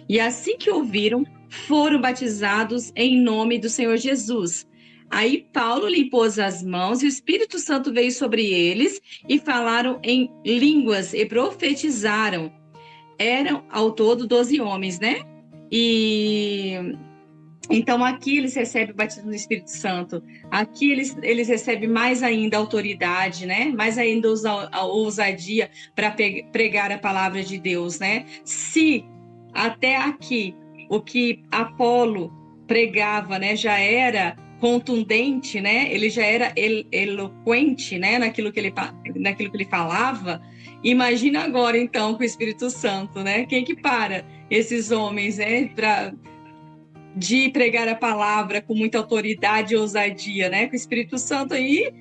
B: E assim que ouviram, foram batizados em nome do Senhor Jesus. Aí Paulo limpou as mãos e o Espírito Santo veio sobre eles e falaram em línguas e profetizaram. Eram ao todo 12 homens, né? E então aqui eles recebem o batismo do Espírito Santo. Aqui eles recebem mais ainda autoridade, né? Mais ainda a ousadia para pregar a palavra de Deus, né? Se até aqui o que Apolo pregava, né, já era contundente, né? Ele já era eloquente, né, naquilo que ele falava. Imagina agora então com o Espírito Santo, né? Quem que para esses homens, né, de pregar a palavra com muita autoridade e ousadia, né? Com o Espírito Santo aí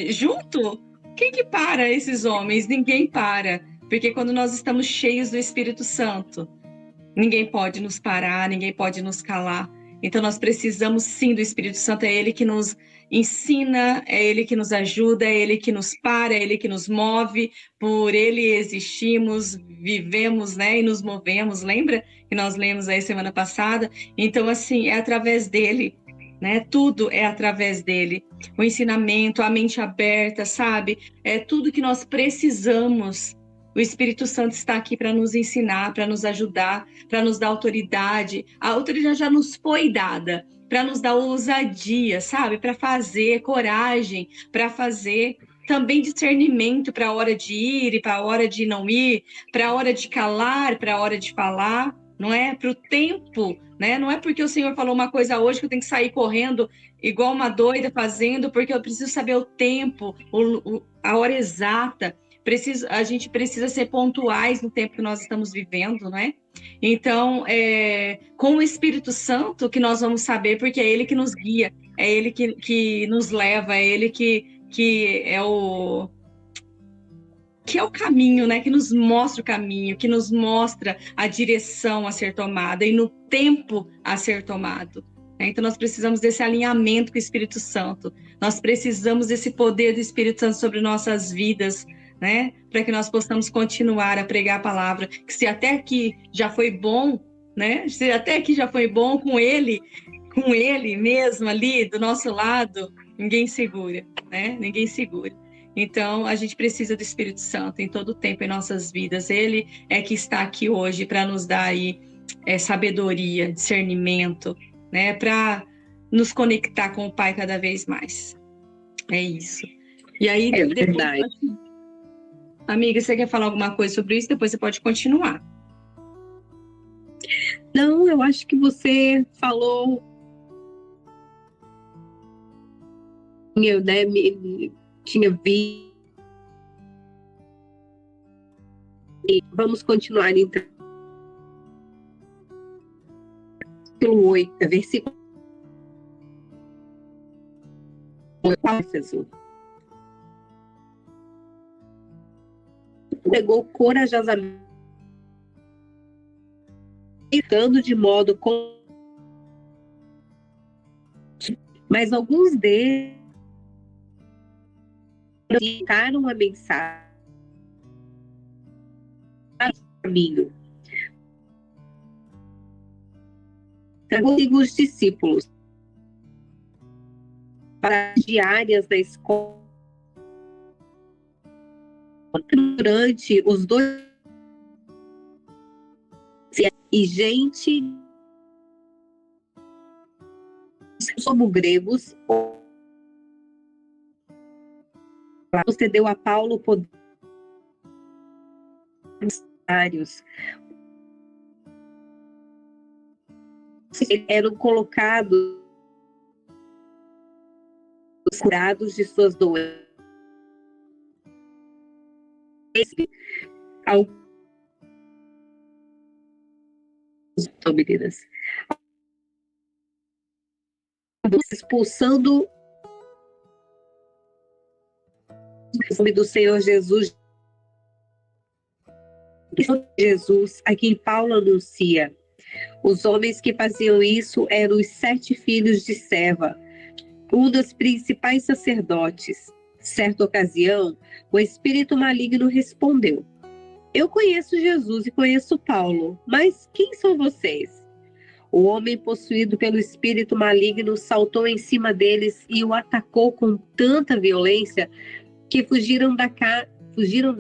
B: junto, quem que para esses homens? Ninguém para, porque quando nós estamos cheios do Espírito Santo, ninguém pode nos parar, ninguém pode nos calar. Então nós precisamos sim do Espírito Santo, é ele que nos ensina, é ele que nos ajuda, é ele que nos para, é ele que nos move, por ele existimos, vivemos, né, e nos movemos. Lembra que nós lemos aí semana passada? Então assim, é através dele, né? Tudo é através dele. O ensinamento, a mente aberta, sabe? É tudo que nós precisamos. O Espírito Santo está aqui para nos ensinar, para nos ajudar, para nos dar autoridade. A autoridade já nos foi dada, para nos dar ousadia, sabe? Para fazer, coragem, para fazer também discernimento para a hora de ir e para a hora de não ir, para a hora de calar, para a hora de falar, não é? Para o tempo, né? Não é porque o Senhor falou uma coisa hoje que eu tenho que sair correndo igual uma doida fazendo, porque eu preciso saber o tempo, a hora exata. A gente precisa ser pontuais no tempo que nós estamos vivendo, né? Então, com o Espírito Santo que nós vamos saber, porque é ele que nos guia, é ele que nos leva, é ele que é o caminho, né? Que nos mostra o caminho, que nos mostra a direção a ser tomada e no tempo a ser tomado. Então, nós precisamos desse alinhamento com o Espírito Santo. Nós precisamos desse poder do Espírito Santo sobre nossas vidas, né? Para que nós possamos continuar a pregar a palavra. Que se até aqui já foi bom, né? Se até aqui já foi bom com ele mesmo ali do nosso lado, ninguém segura, né? Ninguém segura. Então, a gente precisa do Espírito Santo em todo o tempo em nossas vidas. Ele é que está aqui hoje para nos dar aí sabedoria, discernimento, né? Para nos conectar com o Pai cada vez mais. É isso. E aí,
A: verdade.
B: Amiga, você quer falar alguma coisa sobre isso? Depois você pode continuar.
A: Não, eu acho que você falou. Eu, né, tinha visto. Vamos continuar então. Versículo 8, versículo 8. Pegou corajosamente, gritando de modo mas alguns deles ficaram a mensagem no caminho. consigo os discípulos para as diárias da escola durante os 2 e gente somos gregos concedeu a Paulo poderes eram colocados curados de suas doenças. Meninas, expulsando o nome do Senhor Jesus, a quem Paulo anuncia. Os homens que faziam isso eram os 7 filhos de Seva, um dos principais sacerdotes. Certa ocasião, o espírito maligno respondeu: eu conheço Jesus e conheço Paulo, mas quem são vocês? O homem possuído pelo espírito maligno saltou em cima deles e o atacou com tanta violência que fugiram da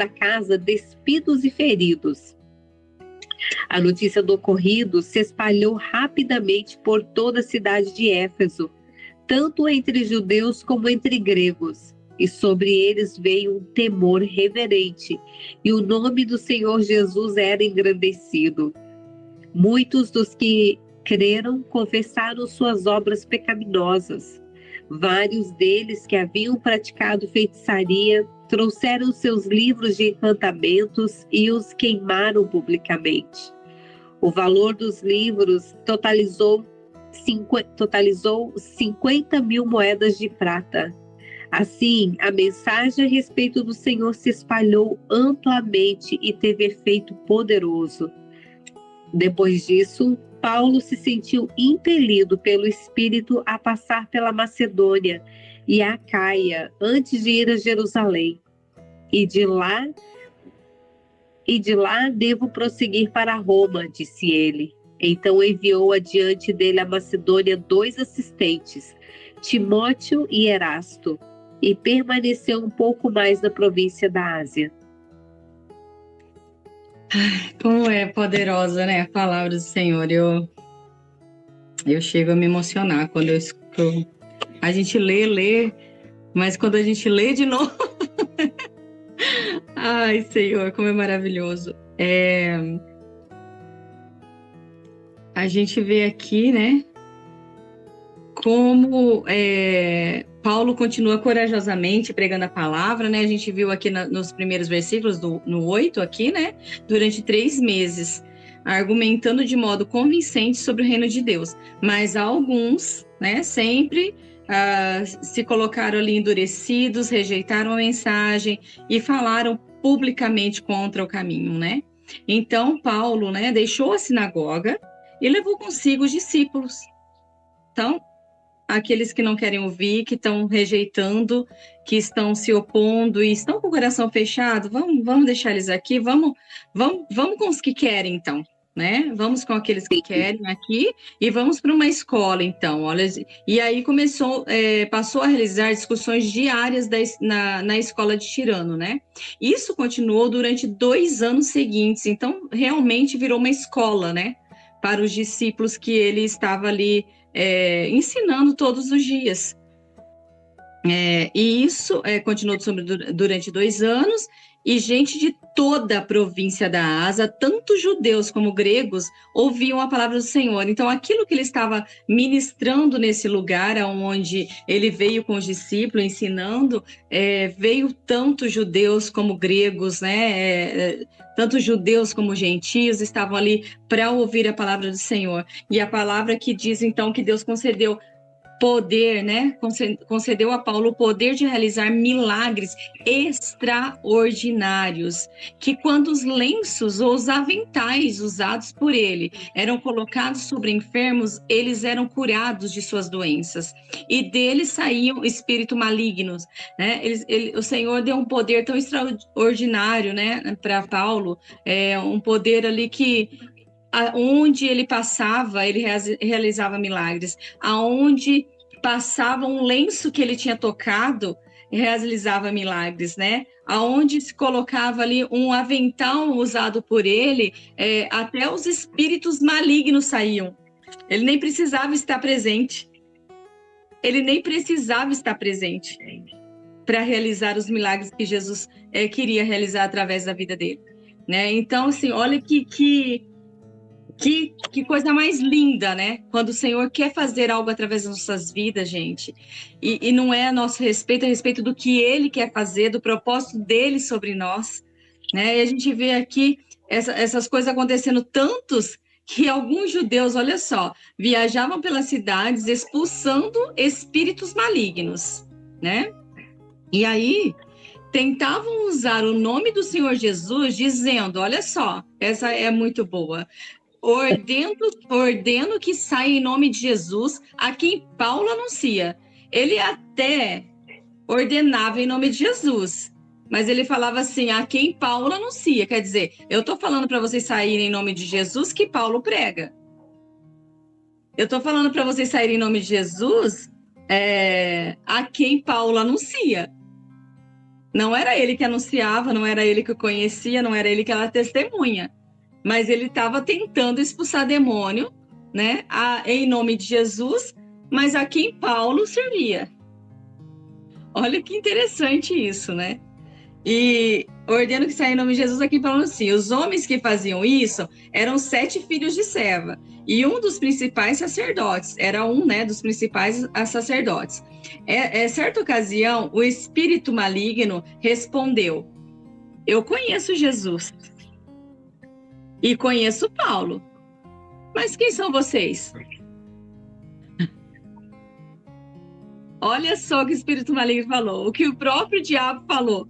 A: casa despidos e feridos. A notícia do ocorrido se espalhou rapidamente por toda a cidade de Éfeso, tanto entre judeus como entre gregos, e sobre eles veio um temor reverente, e o nome do Senhor Jesus era engrandecido. Muitos dos que creram confessaram suas obras pecaminosas. Vários deles que haviam praticado feitiçaria trouxeram seus livros de encantamentos e os queimaram publicamente. O valor dos livros totalizou 50.000 moedas de prata. Assim, a mensagem a respeito do Senhor se espalhou amplamente e teve efeito poderoso. Depois disso, Paulo se sentiu impelido pelo Espírito a passar pela Macedônia e a Acaia antes de ir a Jerusalém. E de lá devo prosseguir para Roma, disse ele. Então enviou adiante dele a Macedônia 2 assistentes, Timóteo e Erasto, e permaneceu um pouco mais na província da Ásia.
B: Como é poderosa, né, a palavra do Senhor. Eu chego a me emocionar quando eu escuto. A gente lê, mas quando a gente lê de novo... Ai, Senhor, como é maravilhoso. A gente vê aqui, né, como Paulo continua corajosamente pregando a palavra, né? A gente viu aqui nos primeiros versículos, no 8 aqui, né? Durante 3 meses, argumentando de modo convincente sobre o reino de Deus. Mas alguns, né, sempre se colocaram ali endurecidos, rejeitaram a mensagem e falaram publicamente contra o caminho, né? Então, Paulo, né, deixou a sinagoga e levou consigo os discípulos. Então, aqueles que não querem ouvir, que estão rejeitando, que estão se opondo e estão com o coração fechado, vamos deixar eles aqui, vamos com os que querem, então, né? Vamos com aqueles que querem aqui e vamos para uma escola, então. Olha, e aí passou a realizar discussões diárias na escola de Tirano, né? Isso continuou durante 2 anos seguintes, então realmente virou uma escola, né? Para os discípulos que ele estava ali ensinando todos os dias. E isso continuou durante 2 anos, e gente de toda a província da Ásia, tanto judeus como gregos, ouviam a palavra do Senhor. Então, aquilo que ele estava ministrando nesse lugar, onde ele veio com os discípulos, ensinando, veio tanto judeus como gregos, né? Tanto judeus como gentios estavam ali para ouvir a palavra do Senhor. E a palavra que diz, então, que Deus concedeu poder, né? Concedeu a Paulo o poder de realizar milagres extraordinários, que quando os lenços ou os aventais usados por ele eram colocados sobre enfermos, eles eram curados de suas doenças, e deles saíam espíritos malignos, né? O Senhor deu um poder tão extraordinário, né, para Paulo, um poder ali que Aonde ele passava, ele realizava milagres. Aonde passava um lenço que ele tinha tocado, realizava milagres, né? Aonde se colocava ali um avental usado por ele, até os espíritos malignos saíam. Ele nem precisava estar presente. Ele nem precisava estar presente para realizar os milagres que Jesus queria realizar através da vida dele, né? Então, assim, olha que coisa mais linda, né? Quando o Senhor quer fazer algo através das nossas vidas, gente. E não é a nosso respeito, é a respeito do que Ele quer fazer, do propósito dele sobre nós, né? E a gente vê aqui essas coisas acontecendo tantos que alguns judeus, olha só, viajavam pelas cidades expulsando espíritos malignos, né? E aí tentavam usar o nome do Senhor Jesus, dizendo: olha só, essa é muito boa. Ordeno que saia em nome de Jesus a quem Paulo anuncia. Ele até ordenava em nome de Jesus, mas ele falava assim, a quem Paulo anuncia. Quer dizer, eu estou falando para vocês saírem em nome de Jesus que Paulo prega. Eu estou falando para vocês saírem em nome de Jesus a quem Paulo anuncia. Não era ele que anunciava, não era ele que conhecia, não era ele que era testemunha. Mas ele estava tentando expulsar demônio, né, em nome de Jesus, mas a quem Paulo servia. Olha que interessante isso, né? E ordeno que saia em nome de Jesus, aqui falando assim, os homens que faziam isso eram 7 filhos de Seva, e um dos principais sacerdotes, era um, né, dos principais sacerdotes. Certa ocasião, o espírito maligno respondeu: eu conheço Jesus e conheço Paulo, mas quem são vocês? Olha só o que o espírito maligno falou, o que o próprio diabo falou.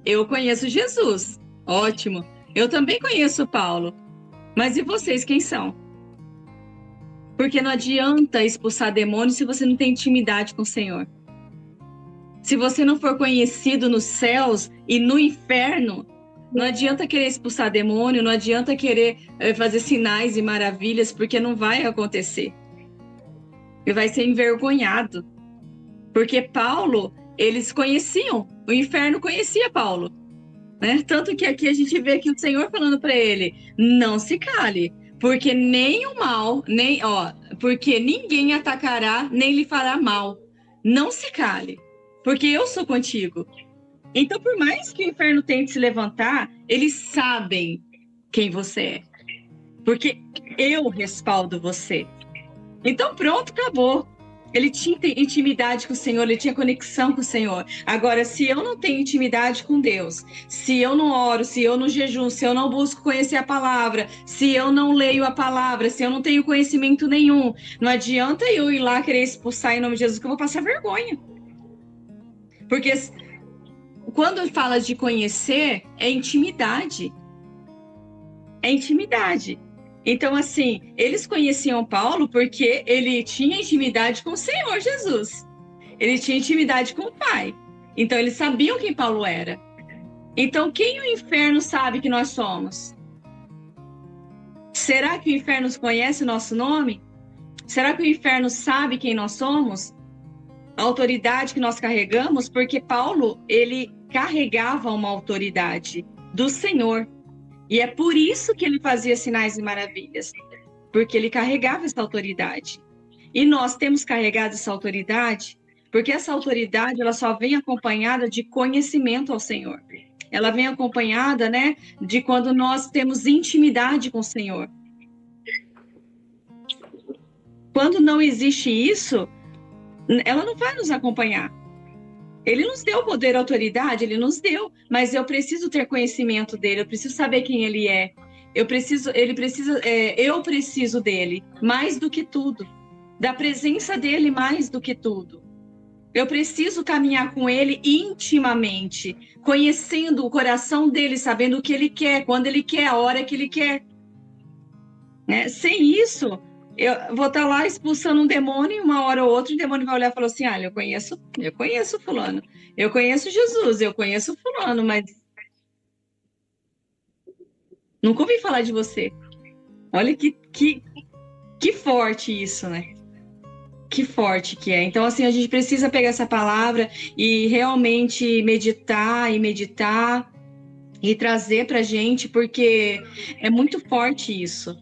B: Eu conheço Jesus, ótimo. Eu também conheço Paulo, mas e vocês quem são? Porque não adianta expulsar demônios se você não tem intimidade com o Senhor. Se você não for conhecido nos céus e no inferno, não adianta querer expulsar demônio, não adianta querer fazer sinais e maravilhas, porque não vai acontecer. E vai ser envergonhado. Porque Paulo, eles conheciam, o inferno conhecia Paulo, né? Tanto que aqui a gente vê que o Senhor falando para ele, não se cale, porque nem o mal, porque ninguém atacará, nem lhe fará mal. Não se cale, porque eu sou contigo. Então, por mais que o inferno tente se levantar, eles sabem quem você é, porque eu respaldo você. Então, pronto, acabou. Ele tinha intimidade com o Senhor, ele tinha conexão com o Senhor. Agora, se eu não tenho intimidade com Deus, se eu não oro, se eu não jejuo, se eu não busco conhecer a palavra, se eu não leio a palavra, se eu não tenho conhecimento nenhum, não adianta eu ir lá querer expulsar em nome de Jesus, que eu vou passar vergonha. Porque quando fala de conhecer, é intimidade. É intimidade. Então, assim, eles conheciam Paulo porque ele tinha intimidade com o Senhor Jesus. Ele tinha intimidade com o Pai. Então, eles sabiam quem Paulo era. Então, quem o inferno sabe que nós somos? Será que o inferno conhece o nosso nome? Será que o inferno sabe quem nós somos? A autoridade que nós carregamos? Porque Paulo, ele carregava uma autoridade do Senhor. E é por isso que ele fazia sinais e maravilhas, porque ele carregava essa autoridade. E nós temos carregado essa autoridade, porque essa autoridade ela só vem acompanhada de conhecimento ao Senhor. Ela vem acompanhada, né, de quando nós temos intimidade com o Senhor. Quando não existe isso, ela não vai nos acompanhar. Ele nos deu poder e autoridade, ele nos deu, mas eu preciso ter conhecimento dele, eu preciso saber quem ele é. Eu preciso dele mais do que tudo, da presença dele mais do que tudo. Eu preciso caminhar com ele intimamente, conhecendo o coração dele, sabendo o que ele quer, quando ele quer, a hora que ele quer. Né? Sem isso, eu vou estar lá expulsando um demônio, uma hora ou outra, o demônio vai olhar e falar assim, eu conheço fulano, eu conheço Jesus, eu conheço fulano, mas nunca ouvi falar de você. Olha que forte isso, né? Que forte que é. Então, assim, a gente precisa pegar essa palavra e realmente meditar e trazer para a gente, porque é muito forte isso.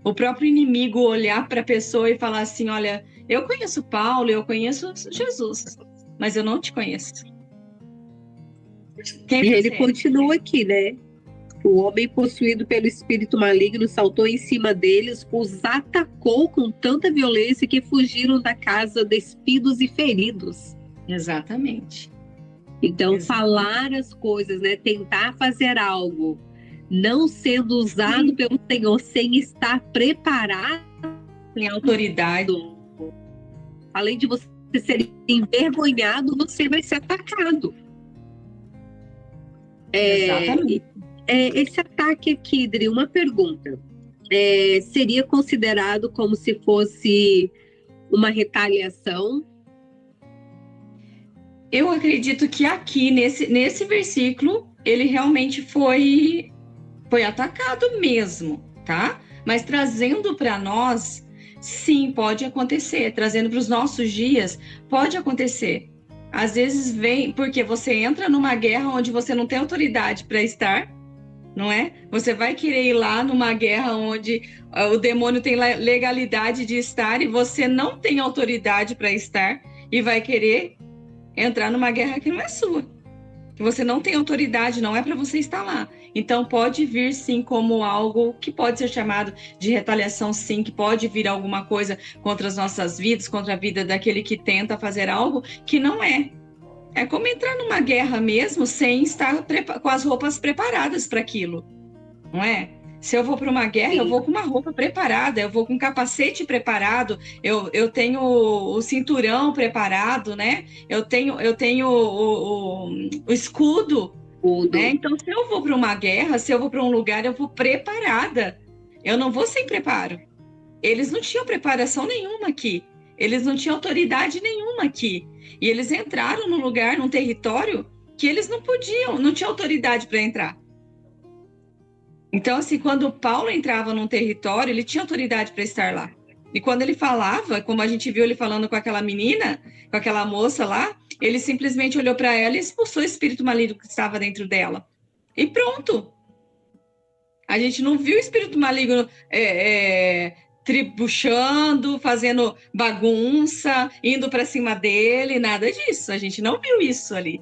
B: O próprio inimigo olhar para a pessoa e falar assim: olha, eu conheço Paulo, eu conheço Jesus, mas eu não te conheço. Quem
A: E ele
B: você é?
A: continua aqui, né? O homem possuído pelo espírito maligno saltou em cima deles, os atacou com tanta violência que fugiram da casa despidos e feridos.
B: Exatamente.
A: Então,
B: Exatamente.
A: falar as coisas, né? Tentar fazer algo, não sendo usado pelo Senhor sem estar preparado,
B: Tem autoridade.
A: além de você ser envergonhado, você vai ser atacado.
B: Exatamente.
A: Esse ataque aqui, Dri, uma pergunta. Seria considerado como se fosse uma retaliação?
B: Eu acredito que aqui, nesse versículo, ele realmente foi atacado mesmo, tá? Mas trazendo para nós, sim, pode acontecer. Trazendo para os nossos dias, pode acontecer. Às vezes vem, porque você entra numa guerra onde você não tem autoridade para estar, não é? Você vai querer ir lá numa guerra onde o demônio tem legalidade de estar e você não tem autoridade para estar e vai querer entrar numa guerra que não é sua, que você não tem autoridade, não é para você estar lá. Então pode vir sim como algo que pode ser chamado de retaliação, sim, que pode vir alguma coisa contra as nossas vidas, contra a vida daquele que tenta fazer algo que não é. É como entrar numa guerra mesmo sem estar com as roupas preparadas para aquilo, não é? Se eu vou para uma guerra, eu vou com uma roupa preparada, eu vou com um capacete preparado, eu tenho o cinturão preparado, né? Eu tenho o escudo, né? Então, se eu vou para uma guerra, se eu vou para um lugar, eu vou preparada. Eu não vou sem preparo. Eles não tinham preparação nenhuma aqui. Eles não tinham autoridade nenhuma aqui. E eles entraram num lugar, num território que eles não podiam, não tinham autoridade para entrar. Então, assim, quando Paulo entrava num território, ele tinha autoridade para estar lá. E quando ele falava, como a gente viu ele falando com aquela menina, com aquela moça lá, ele simplesmente olhou para ela e expulsou o espírito maligno que estava dentro dela. E pronto. A gente não viu o espírito maligno tribuchando, fazendo bagunça, indo para cima dele, nada disso. A gente não viu isso ali.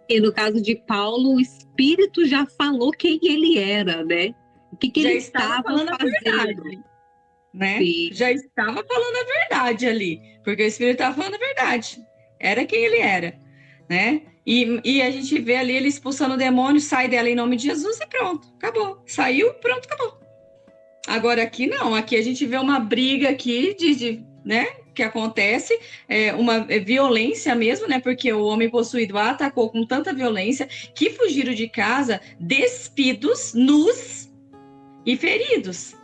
A: E no caso de Paulo, o Espírito já falou quem ele era, né? O que
B: já
A: ele
B: estava
A: estava
B: falando
A: fazendo.
B: A verdade, né?
A: Sim.
B: Já estava falando a verdade ali, porque o Espírito estava falando a verdade. Era quem ele era, né? E a gente vê ali ele expulsando o demônio, sai dela em nome de Jesus e pronto, acabou. Saiu, pronto, acabou. Agora aqui não, aqui a gente vê uma briga aqui né? Que acontece, uma violência mesmo, né? Porque o homem possuído a atacou com tanta violência que fugiram de casa despidos, nus e feridos.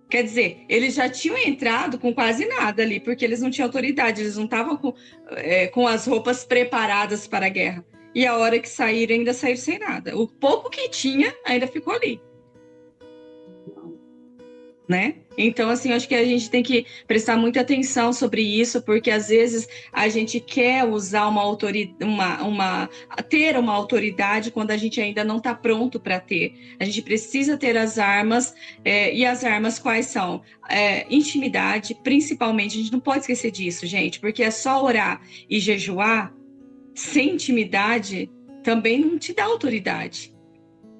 B: Quer dizer, eles já tinham entrado com quase nada ali, porque eles não tinham autoridade, eles não estavam com as roupas preparadas para a guerra. E a hora que saíram, ainda saíram sem nada. O pouco que tinha ainda ficou ali. Né? Então, assim, acho que a gente tem que prestar muita atenção sobre isso, porque às vezes a gente quer usar uma autoridade, ter uma autoridade quando a gente ainda não está pronto para ter. A gente precisa ter as armas, e as armas quais são? Intimidade, principalmente, a gente não pode esquecer disso, gente, porque é só orar e jejuar sem intimidade também não te dá autoridade.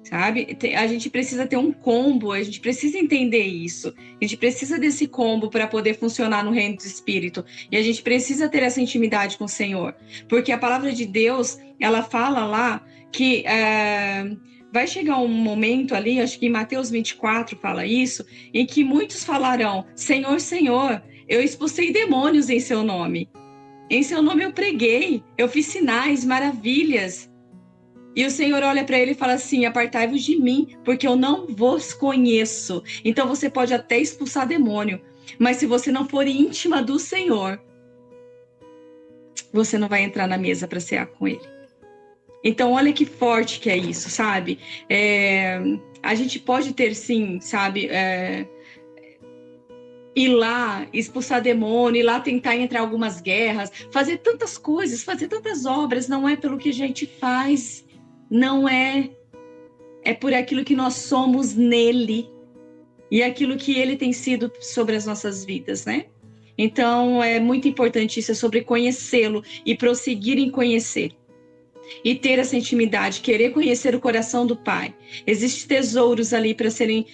B: Sabe? A gente precisa ter um combo, a gente precisa entender isso. A gente precisa desse combo para poder funcionar no reino do Espírito. E a gente precisa ter essa intimidade com o Senhor. Porque a palavra de Deus, ela fala lá que vai chegar um momento ali, acho que em Mateus 24 fala isso, em que muitos falarão: Senhor, Senhor, eu expulsei demônios em seu nome. Em seu nome eu preguei, eu fiz sinais, maravilhas. E o Senhor olha para ele e fala assim: apartai-vos de mim, porque eu não vos conheço. Então você pode até expulsar demônio, mas se você não for íntima do Senhor, você não vai entrar na mesa para cear com ele. Então olha que forte que é isso, sabe? A gente pode ter sim, sabe, ir lá, expulsar demônio, ir lá tentar entrar em algumas guerras, fazer tantas coisas, fazer tantas obras, não é pelo que a gente faz, não é. É por aquilo que nós somos nele e aquilo que ele tem sido sobre as nossas vidas, né? Então, é muito importante isso, é sobre conhecê-lo e prosseguir em conhecer. E ter essa intimidade, querer conhecer o coração do Pai. Existem tesouros ali para serem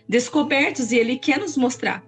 B: descobertos e Ele quer nos mostrar.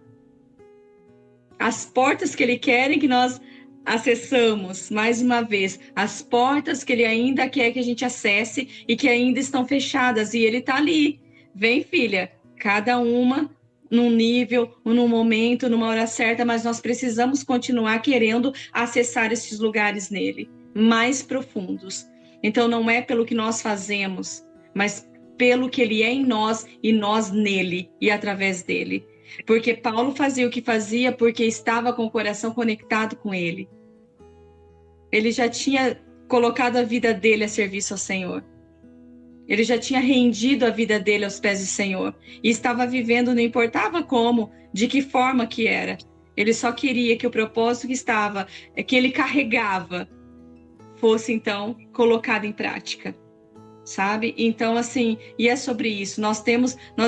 B: As portas que Ele quer que nós acessamos, mais uma vez, as portas que Ele ainda quer que a gente acesse e que ainda estão fechadas. E Ele está ali. Vem, filha, cada uma num nível, num momento, numa hora certa, mas nós precisamos continuar querendo acessar esses lugares nele, mais profundos. Então não é pelo que nós fazemos, mas pelo que ele é em nós e nós nele e através dele. Porque Paulo fazia o que fazia porque estava com o coração conectado com ele. Ele já tinha colocado a vida dele a serviço ao Senhor. Ele já tinha rendido a vida dele aos pés do Senhor. E estava vivendo, não importava como, de que forma que era. Ele só queria que o propósito que ele carregava, fosse, então, colocado em prática. Sabe? Então, assim, e é sobre isso. Nós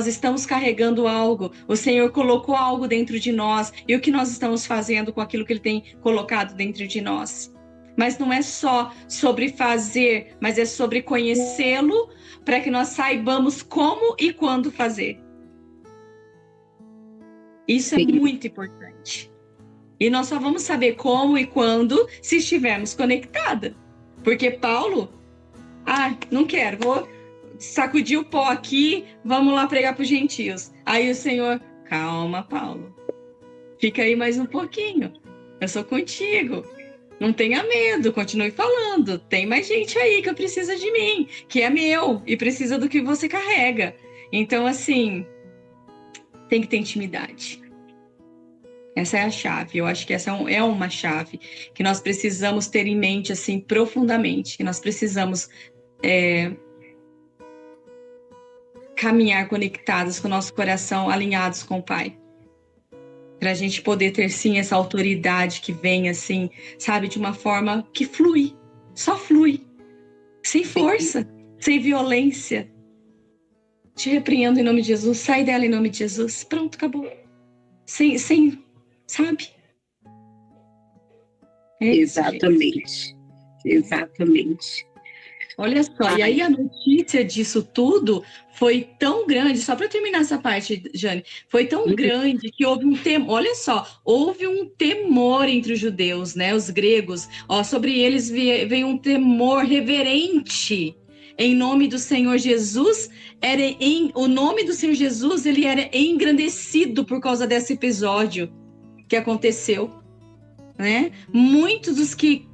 B: estamos carregando algo. O Senhor colocou algo dentro de nós. E o que nós estamos fazendo com aquilo que Ele tem colocado dentro de nós? Mas não é só sobre fazer, mas é sobre conhecê-lo para que nós saibamos como e quando fazer. Isso é muito importante. E nós só vamos saber como e quando se estivermos conectadas. Porque Paulo, não quero, vou sacudir o pó aqui, vamos lá pregar para os gentios. Aí o Senhor, calma, Paulo, fica aí mais um pouquinho, eu sou contigo. Não tenha medo, continue falando. Tem mais gente aí que precisa de mim, que é meu e precisa do que você carrega. Então, assim, tem que ter intimidade. Essa é a chave. Eu acho que essa é uma chave que nós precisamos ter em mente, assim, profundamente. Que nós precisamos caminhar conectados com o nosso coração, alinhados com o Pai. Para a gente poder ter, sim, essa autoridade que vem, assim, sabe, de uma forma que flui, só flui, sem força, sem violência. Te repreendo em nome de Jesus, sai dela em nome de Jesus, pronto, acabou. Sem sabe?
A: Exatamente, exatamente.
B: Olha só, e aí a notícia disso tudo foi tão grande, só para terminar essa parte, Jane, foi tão grande que houve um temor, olha só, houve um temor entre os judeus, né, os gregos, sobre eles veio um temor reverente em nome do Senhor Jesus, o nome do Senhor Jesus, ele era engrandecido por causa desse episódio que aconteceu, né? Muitos dos que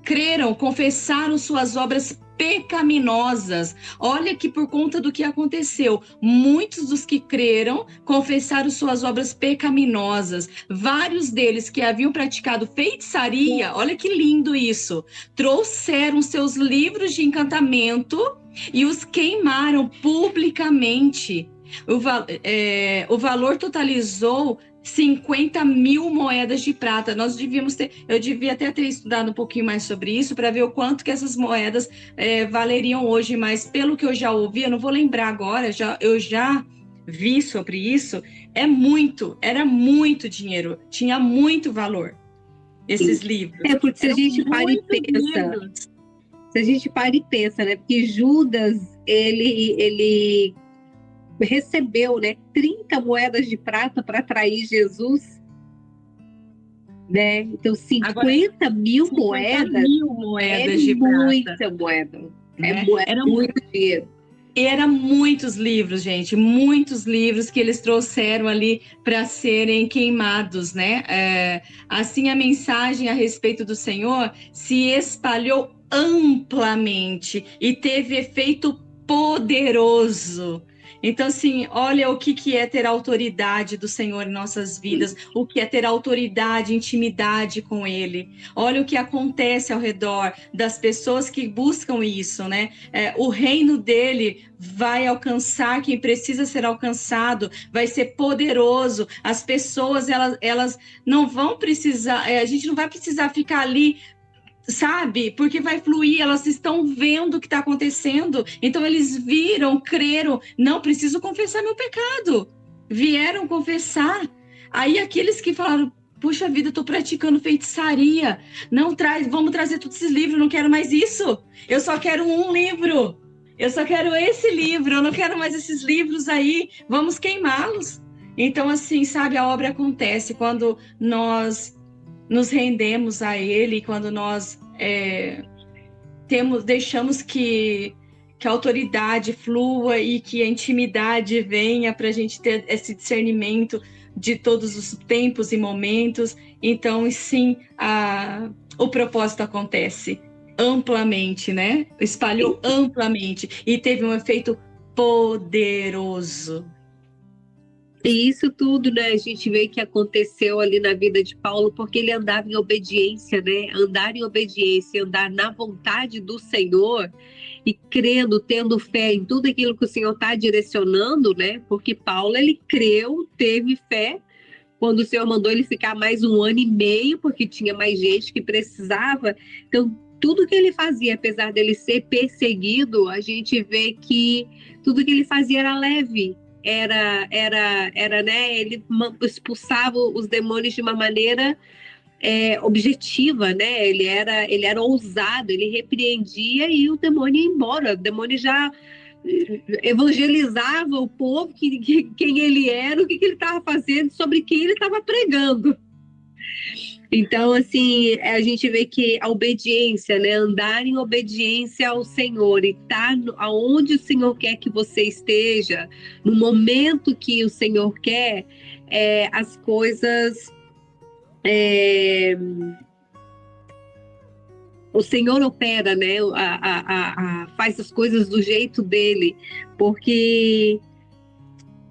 B: creram, confessaram suas obras pecaminosas. Olha que por conta do que aconteceu, muitos dos que creram confessaram suas obras pecaminosas. Vários deles que haviam praticado feitiçaria, olha que lindo isso, trouxeram seus livros de encantamento e os queimaram publicamente. O valor totalizou 50.000 moedas de prata. Eu devia até ter estudado um pouquinho mais sobre isso para ver o quanto que essas moedas valeriam hoje, mas pelo que eu já ouvi, eu não vou lembrar agora, eu já vi sobre isso, era muito dinheiro, tinha muito valor esses livros.
A: Porque se a gente para e pensa, né? Porque Judas, ele recebeu, né, 30 moedas de prata para atrair Jesus, né? Então 50.000 moedas de muita prata. Moeda, era muito dinheiro.
B: Eram muitos livros, gente, muitos livros que eles trouxeram ali para serem queimados, né? Assim, a mensagem a respeito do Senhor se espalhou amplamente e teve efeito poderoso. Então, assim, olha o que é ter autoridade do Senhor em nossas vidas, o que é ter autoridade, intimidade com Ele. Olha o que acontece ao redor das pessoas que buscam isso, né? O reino dele vai alcançar quem precisa ser alcançado, vai ser poderoso. As pessoas, elas não vão precisar, a gente não vai precisar ficar ali, sabe? Porque vai fluir, elas estão vendo o que está acontecendo. Então, eles viram, creram. Não, preciso confessar meu pecado. Vieram confessar. Aí, aqueles que falaram, puxa vida, estou praticando feitiçaria. Não vamos trazer todos esses livros, não quero mais isso. Eu só quero um livro. Eu só quero esse livro, eu não quero mais esses livros aí. Vamos queimá-los. Então, assim, sabe, a obra acontece quando nós nos rendemos a Ele, quando nós deixamos que a autoridade flua e que a intimidade venha para a gente ter esse discernimento de todos os tempos e momentos. Então, sim, o propósito acontece amplamente, né? Espalhou amplamente e teve um efeito poderoso.
A: E isso tudo, né, a gente vê que aconteceu ali na vida de Paulo, porque ele andava em obediência, né? Andar em obediência, andar na vontade do Senhor e crendo, tendo fé em tudo aquilo que o Senhor está direcionando, né? Porque Paulo, ele creu, teve fé, quando o Senhor mandou ele ficar mais 1 ano e meio, porque tinha mais gente que precisava. Então, tudo que ele fazia, apesar dele ser perseguido, a gente vê que tudo que ele fazia era leve. Né? Ele expulsava os demônios de uma maneira objetiva, né? Ele era ousado, ele repreendia e o demônio ia embora. O demônio já evangelizava o povo, quem ele era, o que ele estava fazendo, sobre quem ele estava pregando. Então, assim, a gente vê que a obediência, né? Andar em obediência ao Senhor e estar aonde o Senhor quer que você esteja, no momento que o Senhor quer, as coisas... o Senhor opera, né? Faz as coisas do jeito dele, porque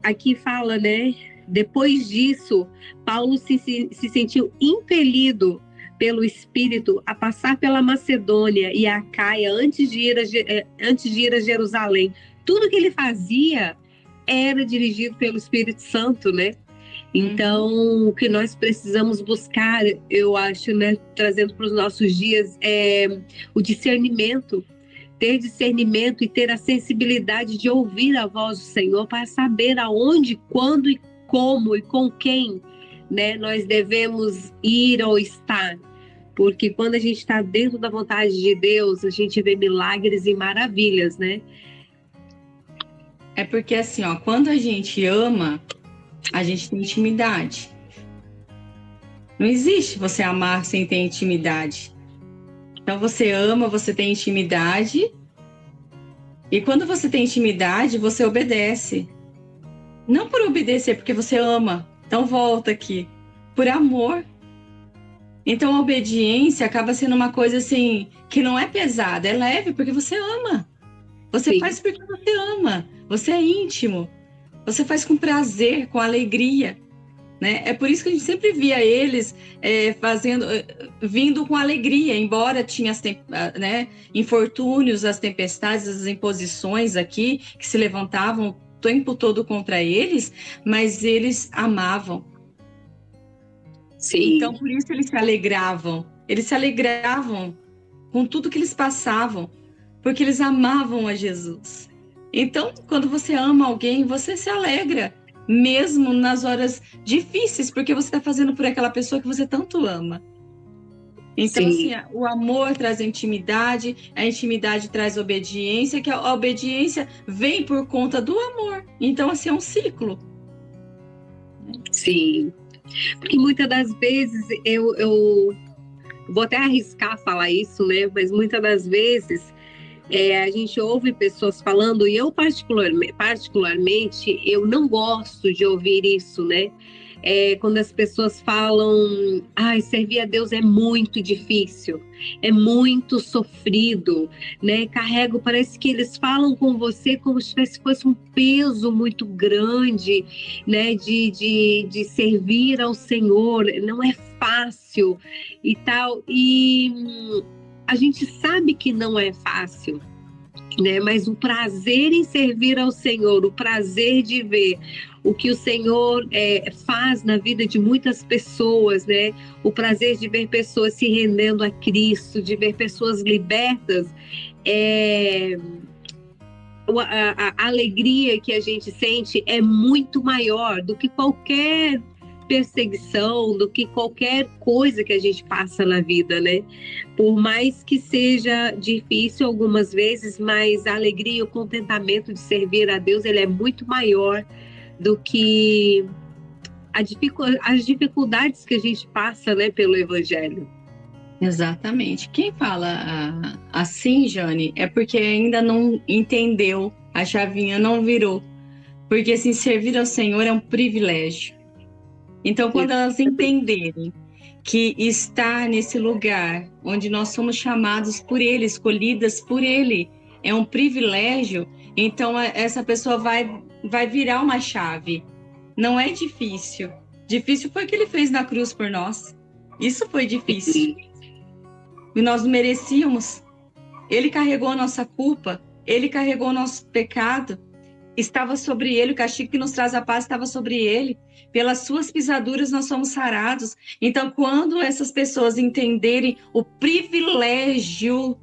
A: aqui fala, né? Depois disso, Paulo se sentiu impelido pelo Espírito a passar pela Macedônia e a Acaia antes de ir a Jerusalém. Tudo que ele fazia era dirigido pelo Espírito Santo, né? Então, o que nós precisamos buscar, eu acho, né, trazendo para os nossos dias, é o discernimento. Ter discernimento e ter a sensibilidade de ouvir a voz do Senhor para saber aonde, quando e como e com quem, né, nós devemos ir ou estar. Porque quando a gente está dentro da vontade de Deus, a gente vê milagres e maravilhas, né?
B: É porque assim, ó, quando a gente ama, a gente tem intimidade. Não existe você amar sem ter intimidade. Então você ama, você tem intimidade. E quando você tem intimidade, você obedece. Não por obedecer, porque você ama. Então volta aqui. Por amor. Então a obediência acaba sendo uma coisa assim, que não é pesada, é leve, porque você ama. Você
A: Sim.
B: faz porque você ama. Você é íntimo. Você faz com prazer, com alegria. Né? É por isso que a gente sempre via eles vindo com alegria, embora tinha né, infortúnios, as tempestades, as imposições aqui que se levantavam o tempo todo contra eles, mas eles amavam.
A: Sim.
B: Então, por isso eles se alegravam. Eles se alegravam com tudo que eles passavam, porque eles amavam a Jesus. Então, quando você ama alguém, você se alegra, mesmo nas horas difíceis, porque você está fazendo por aquela pessoa que você tanto ama. Então,
A: Sim.
B: assim, o amor traz intimidade, a intimidade traz obediência, que a obediência vem por conta do amor. Então, assim, é um ciclo.
A: Sim. Porque muitas das vezes eu vou até arriscar falar isso, né? Mas muitas das vezes a gente ouve pessoas falando, e eu particularmente eu não gosto de ouvir isso, né? quando as pessoas falam, ai, servir a Deus é muito difícil, é muito sofrido, né? Carrego, parece que eles falam com você como se fosse um peso muito grande, né? De servir ao Senhor, não é fácil e tal. E a gente sabe que não é fácil, né? Mas o prazer em servir ao Senhor, o prazer de ver o que o Senhor faz na vida de muitas pessoas, né? O prazer de ver pessoas se rendendo a Cristo, de ver pessoas libertas, a alegria que a gente sente é muito maior do que qualquer perseguição, do que qualquer coisa que a gente passa na vida, né? Por mais que seja difícil algumas vezes, mas a alegria e o contentamento de servir a Deus, ele é muito maior do que as dificuldades que a gente passa, né, pelo Evangelho.
B: Exatamente. Quem fala assim, Jane, é porque ainda não entendeu, a chavinha não virou. Porque assim, servir ao Senhor é um privilégio. Então, quando elas entenderem que estar nesse lugar onde nós somos chamados por Ele, escolhidas por Ele, é um privilégio, então essa pessoa vai virar uma chave. Não é difícil. Difícil foi o que Ele fez na cruz por nós. Isso foi difícil. E nós merecíamos. Ele carregou a nossa culpa, Ele carregou o nosso pecado, estava sobre Ele, o castigo que nos traz a paz estava sobre Ele. Pelas suas pisaduras nós somos sarados. Então, quando essas pessoas entenderem o privilégio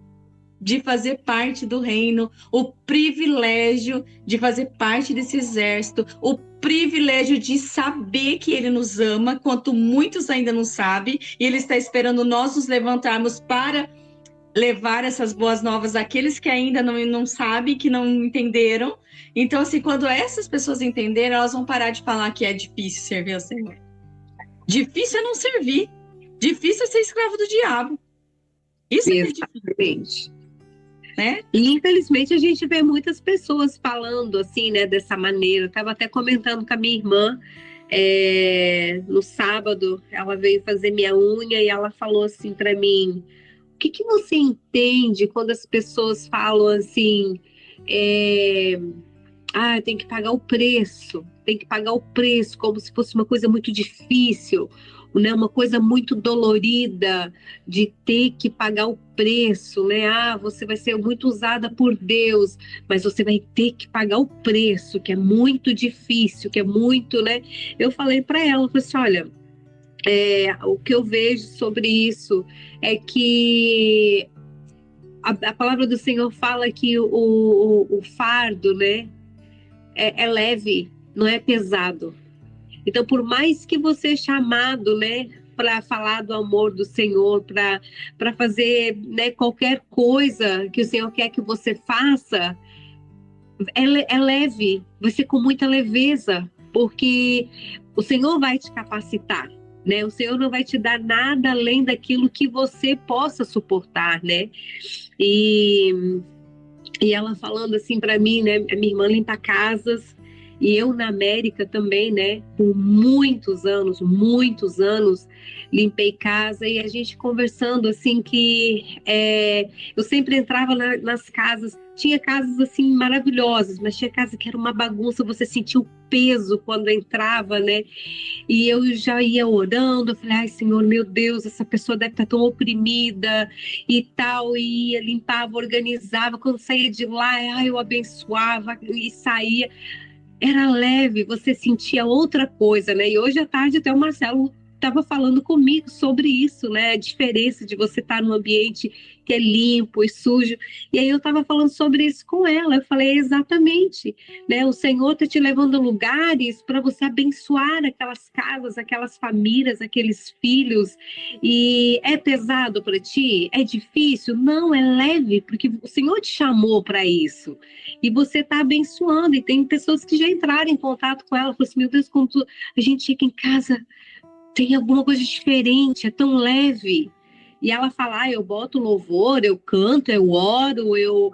B: de fazer parte do reino, o privilégio de fazer parte desse exército, o privilégio de saber que Ele nos ama, quanto muitos ainda não sabem, e Ele está esperando nós nos levantarmos para levar essas boas novas àqueles que ainda não sabem, que não entenderam. Então, assim, quando essas pessoas entenderem, elas vão parar de falar que é difícil servir ao Senhor. Difícil é não servir. Difícil é ser escravo do diabo. Isso é difícil. Né?
A: E infelizmente a gente vê muitas pessoas falando assim, né, dessa maneira. Eu estava até comentando com a minha irmã no sábado, ela veio fazer minha unha e ela falou assim para mim: o que você entende quando as pessoas falam assim, tem que pagar o preço, como se fosse uma coisa muito difícil, né? Uma coisa muito dolorida de ter que pagar o preço, né? Você vai ser muito usada por Deus, mas você vai ter que pagar o preço, que é muito difícil, que é muito, né? Eu falei para ela, falei assim, olha, o que eu vejo sobre isso é que a palavra do Senhor fala que o fardo, né, é leve, não é pesado. Então, por mais que você é chamado, né, para falar do amor do Senhor, para fazer, né, qualquer coisa que o Senhor quer que você faça, é leve, vai ser com muita leveza, porque o Senhor vai te capacitar, né? O Senhor não vai te dar nada além daquilo que você possa suportar, né? E ela falando assim para mim, né? A minha irmã limpa casas e eu na América também, né? Por muitos anos, limpei casa e a gente conversando assim que eu sempre entrava nas casas, tinha casas assim maravilhosas, mas tinha casa que era uma bagunça, você sentia o peso quando entrava, né? E eu já ia orando, eu falei, ai Senhor, meu Deus, essa pessoa deve estar tão oprimida e tal, e ia, limpava, organizava, quando saía de lá, eu abençoava e saía, era leve, você sentia outra coisa, né? E hoje à tarde até o Marcelo estava falando comigo sobre isso, né? A diferença de você estar num ambiente que é limpo e sujo. E aí eu estava falando sobre isso com ela. Eu falei, exatamente, né? O Senhor está te levando a lugares para você abençoar aquelas casas, aquelas famílias, aqueles filhos. E é pesado para ti? É difícil? Não, é leve, porque o Senhor te chamou para isso. E você está abençoando. E tem pessoas que já entraram em contato com ela, falaram assim, meu Deus, quando a gente chega em casa, tem alguma coisa diferente, é tão leve. E ela fala, eu boto louvor, eu canto, eu oro, eu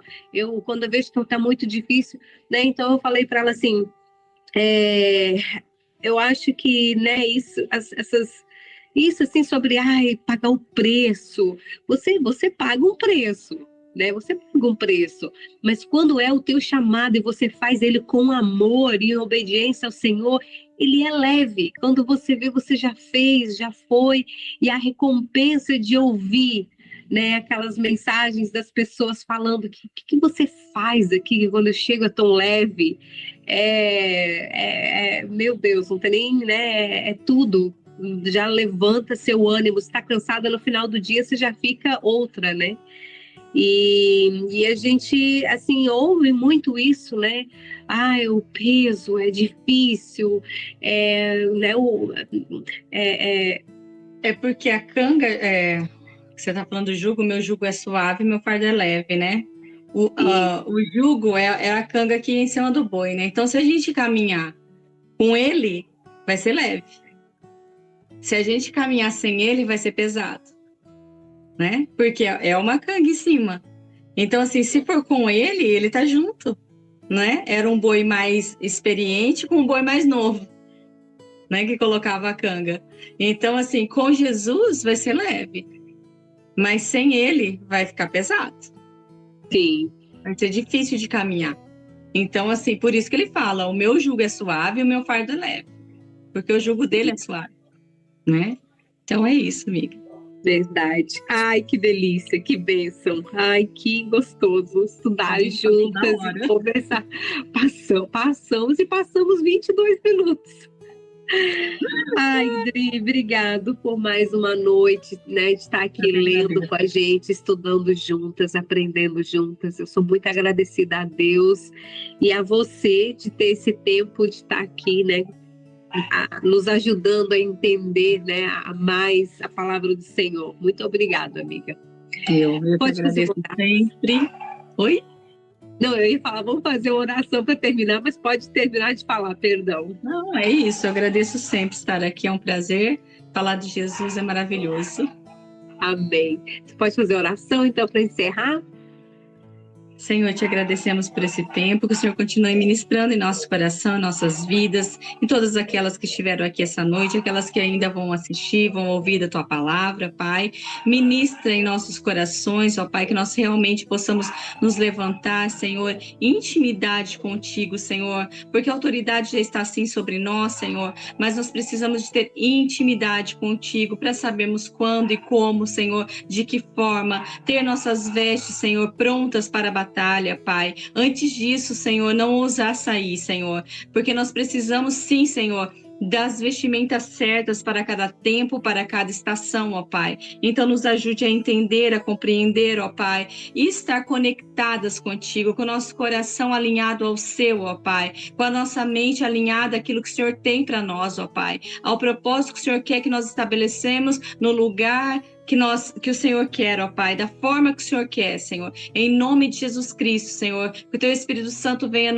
A: quando eu vejo que está muito difícil, né? Então eu falei para ela assim, eu acho que, né, isso assim sobre pagar o preço. Você paga um preço, né? Você paga um preço, mas quando é o teu chamado e você faz ele com amor e obediência ao Senhor, ele é leve. Quando você vê, você já fez, já foi, e a recompensa de ouvir, né, aquelas mensagens das pessoas falando que você faz aqui que quando eu chego é tão leve. Meu Deus, não tem nem, né? É tudo. Já levanta seu ânimo. Se está cansada no final do dia, você já fica outra, né? E a gente, assim, ouve muito isso, né? O peso é difícil, né?
B: É porque a canga, você está falando do jugo, meu jugo é suave, meu fardo é leve, né? O jugo é a canga aqui em cima do boi, né? Então, se a gente caminhar com ele, vai ser leve. Se a gente caminhar sem ele, vai ser pesado, né? Porque é uma canga em cima. Então, assim, se for com ele tá junto, né? Era um boi mais experiente com um boi mais novo, né? Que colocava a canga. Então, assim, com Jesus vai ser leve, mas sem ele vai ficar pesado.
A: Sim.
B: Vai ser difícil de caminhar. Então, assim, por isso que ele fala, o meu jugo é suave e o meu fardo é leve. Porque o jugo dele é suave, né? Então é isso, amiga.
A: Verdade. Ai, que delícia, que bênção. Ai, que gostoso estudar juntas e conversar. Passamos 22 minutos. Ai, Dri, obrigado por mais uma noite, né, de estar aqui lendo com a gente, estudando juntas, aprendendo juntas. Eu sou muito agradecida a Deus e a você de ter esse tempo de estar aqui, né, nos ajudando a entender, né, a mais a palavra do Senhor. Muito obrigada, amiga.
B: Eu pode agradeço sempre. Oi?
A: Não, eu ia falar, vamos fazer uma oração para terminar, mas pode terminar de falar, perdão.
B: Não, é isso. Eu agradeço sempre estar aqui, é um prazer. Falar de Jesus é maravilhoso.
A: Amém. Você pode fazer oração, então, para encerrar?
B: Senhor, te agradecemos por esse tempo, que o Senhor continue ministrando em nosso coração, em nossas vidas, em todas aquelas que estiveram aqui essa noite, aquelas que ainda vão assistir, vão ouvir da Tua palavra, Pai. Ministra em nossos corações, ó Pai, que nós realmente possamos nos levantar, Senhor, em intimidade contigo, Senhor, porque a autoridade já está assim sobre nós, Senhor, mas nós precisamos de ter intimidade contigo para sabermos quando e como, Senhor, de que forma, ter nossas vestes, Senhor, prontas para a batalha, Pai. Antes disso, Senhor, não ousar sair, Senhor, porque nós precisamos sim, Senhor, das vestimentas certas para cada tempo, para cada estação, ó Pai. Então nos ajude a entender, a compreender, ó Pai, e estar conectadas contigo, com o nosso coração alinhado ao seu, ó Pai, com a nossa mente alinhada àquilo que o Senhor tem para nós, ó Pai, ao propósito que o Senhor quer que nós estabelecemos no lugar que o Senhor quer, ó Pai, da forma que o Senhor quer, Senhor, em nome de Jesus Cristo, Senhor, que o Teu Espírito Santo venha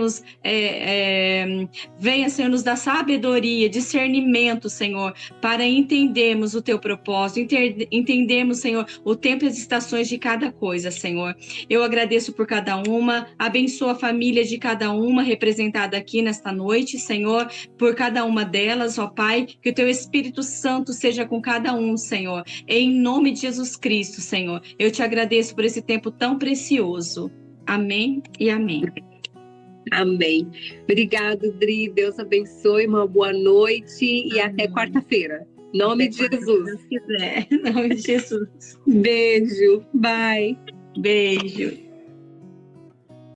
B: venha, Senhor, nos dar sabedoria, discernimento, Senhor, para entendermos o Teu propósito, entendermos, Senhor, o tempo e as estações de cada coisa, Senhor. Eu agradeço por cada uma, abençoa a família de cada uma representada aqui nesta noite, Senhor, por cada uma delas, ó Pai, que o Teu Espírito Santo seja com cada um, Senhor, em nome de Jesus Cristo, Senhor. Eu te agradeço por esse tempo tão precioso. Amém e amém.
A: Amém. Obrigado, Dri. Deus abençoe. Uma boa noite e até quarta-feira. Em nome de Jesus.
B: Se Deus quiser. Em nome de Jesus.
A: Beijo. Bye.
B: Beijo.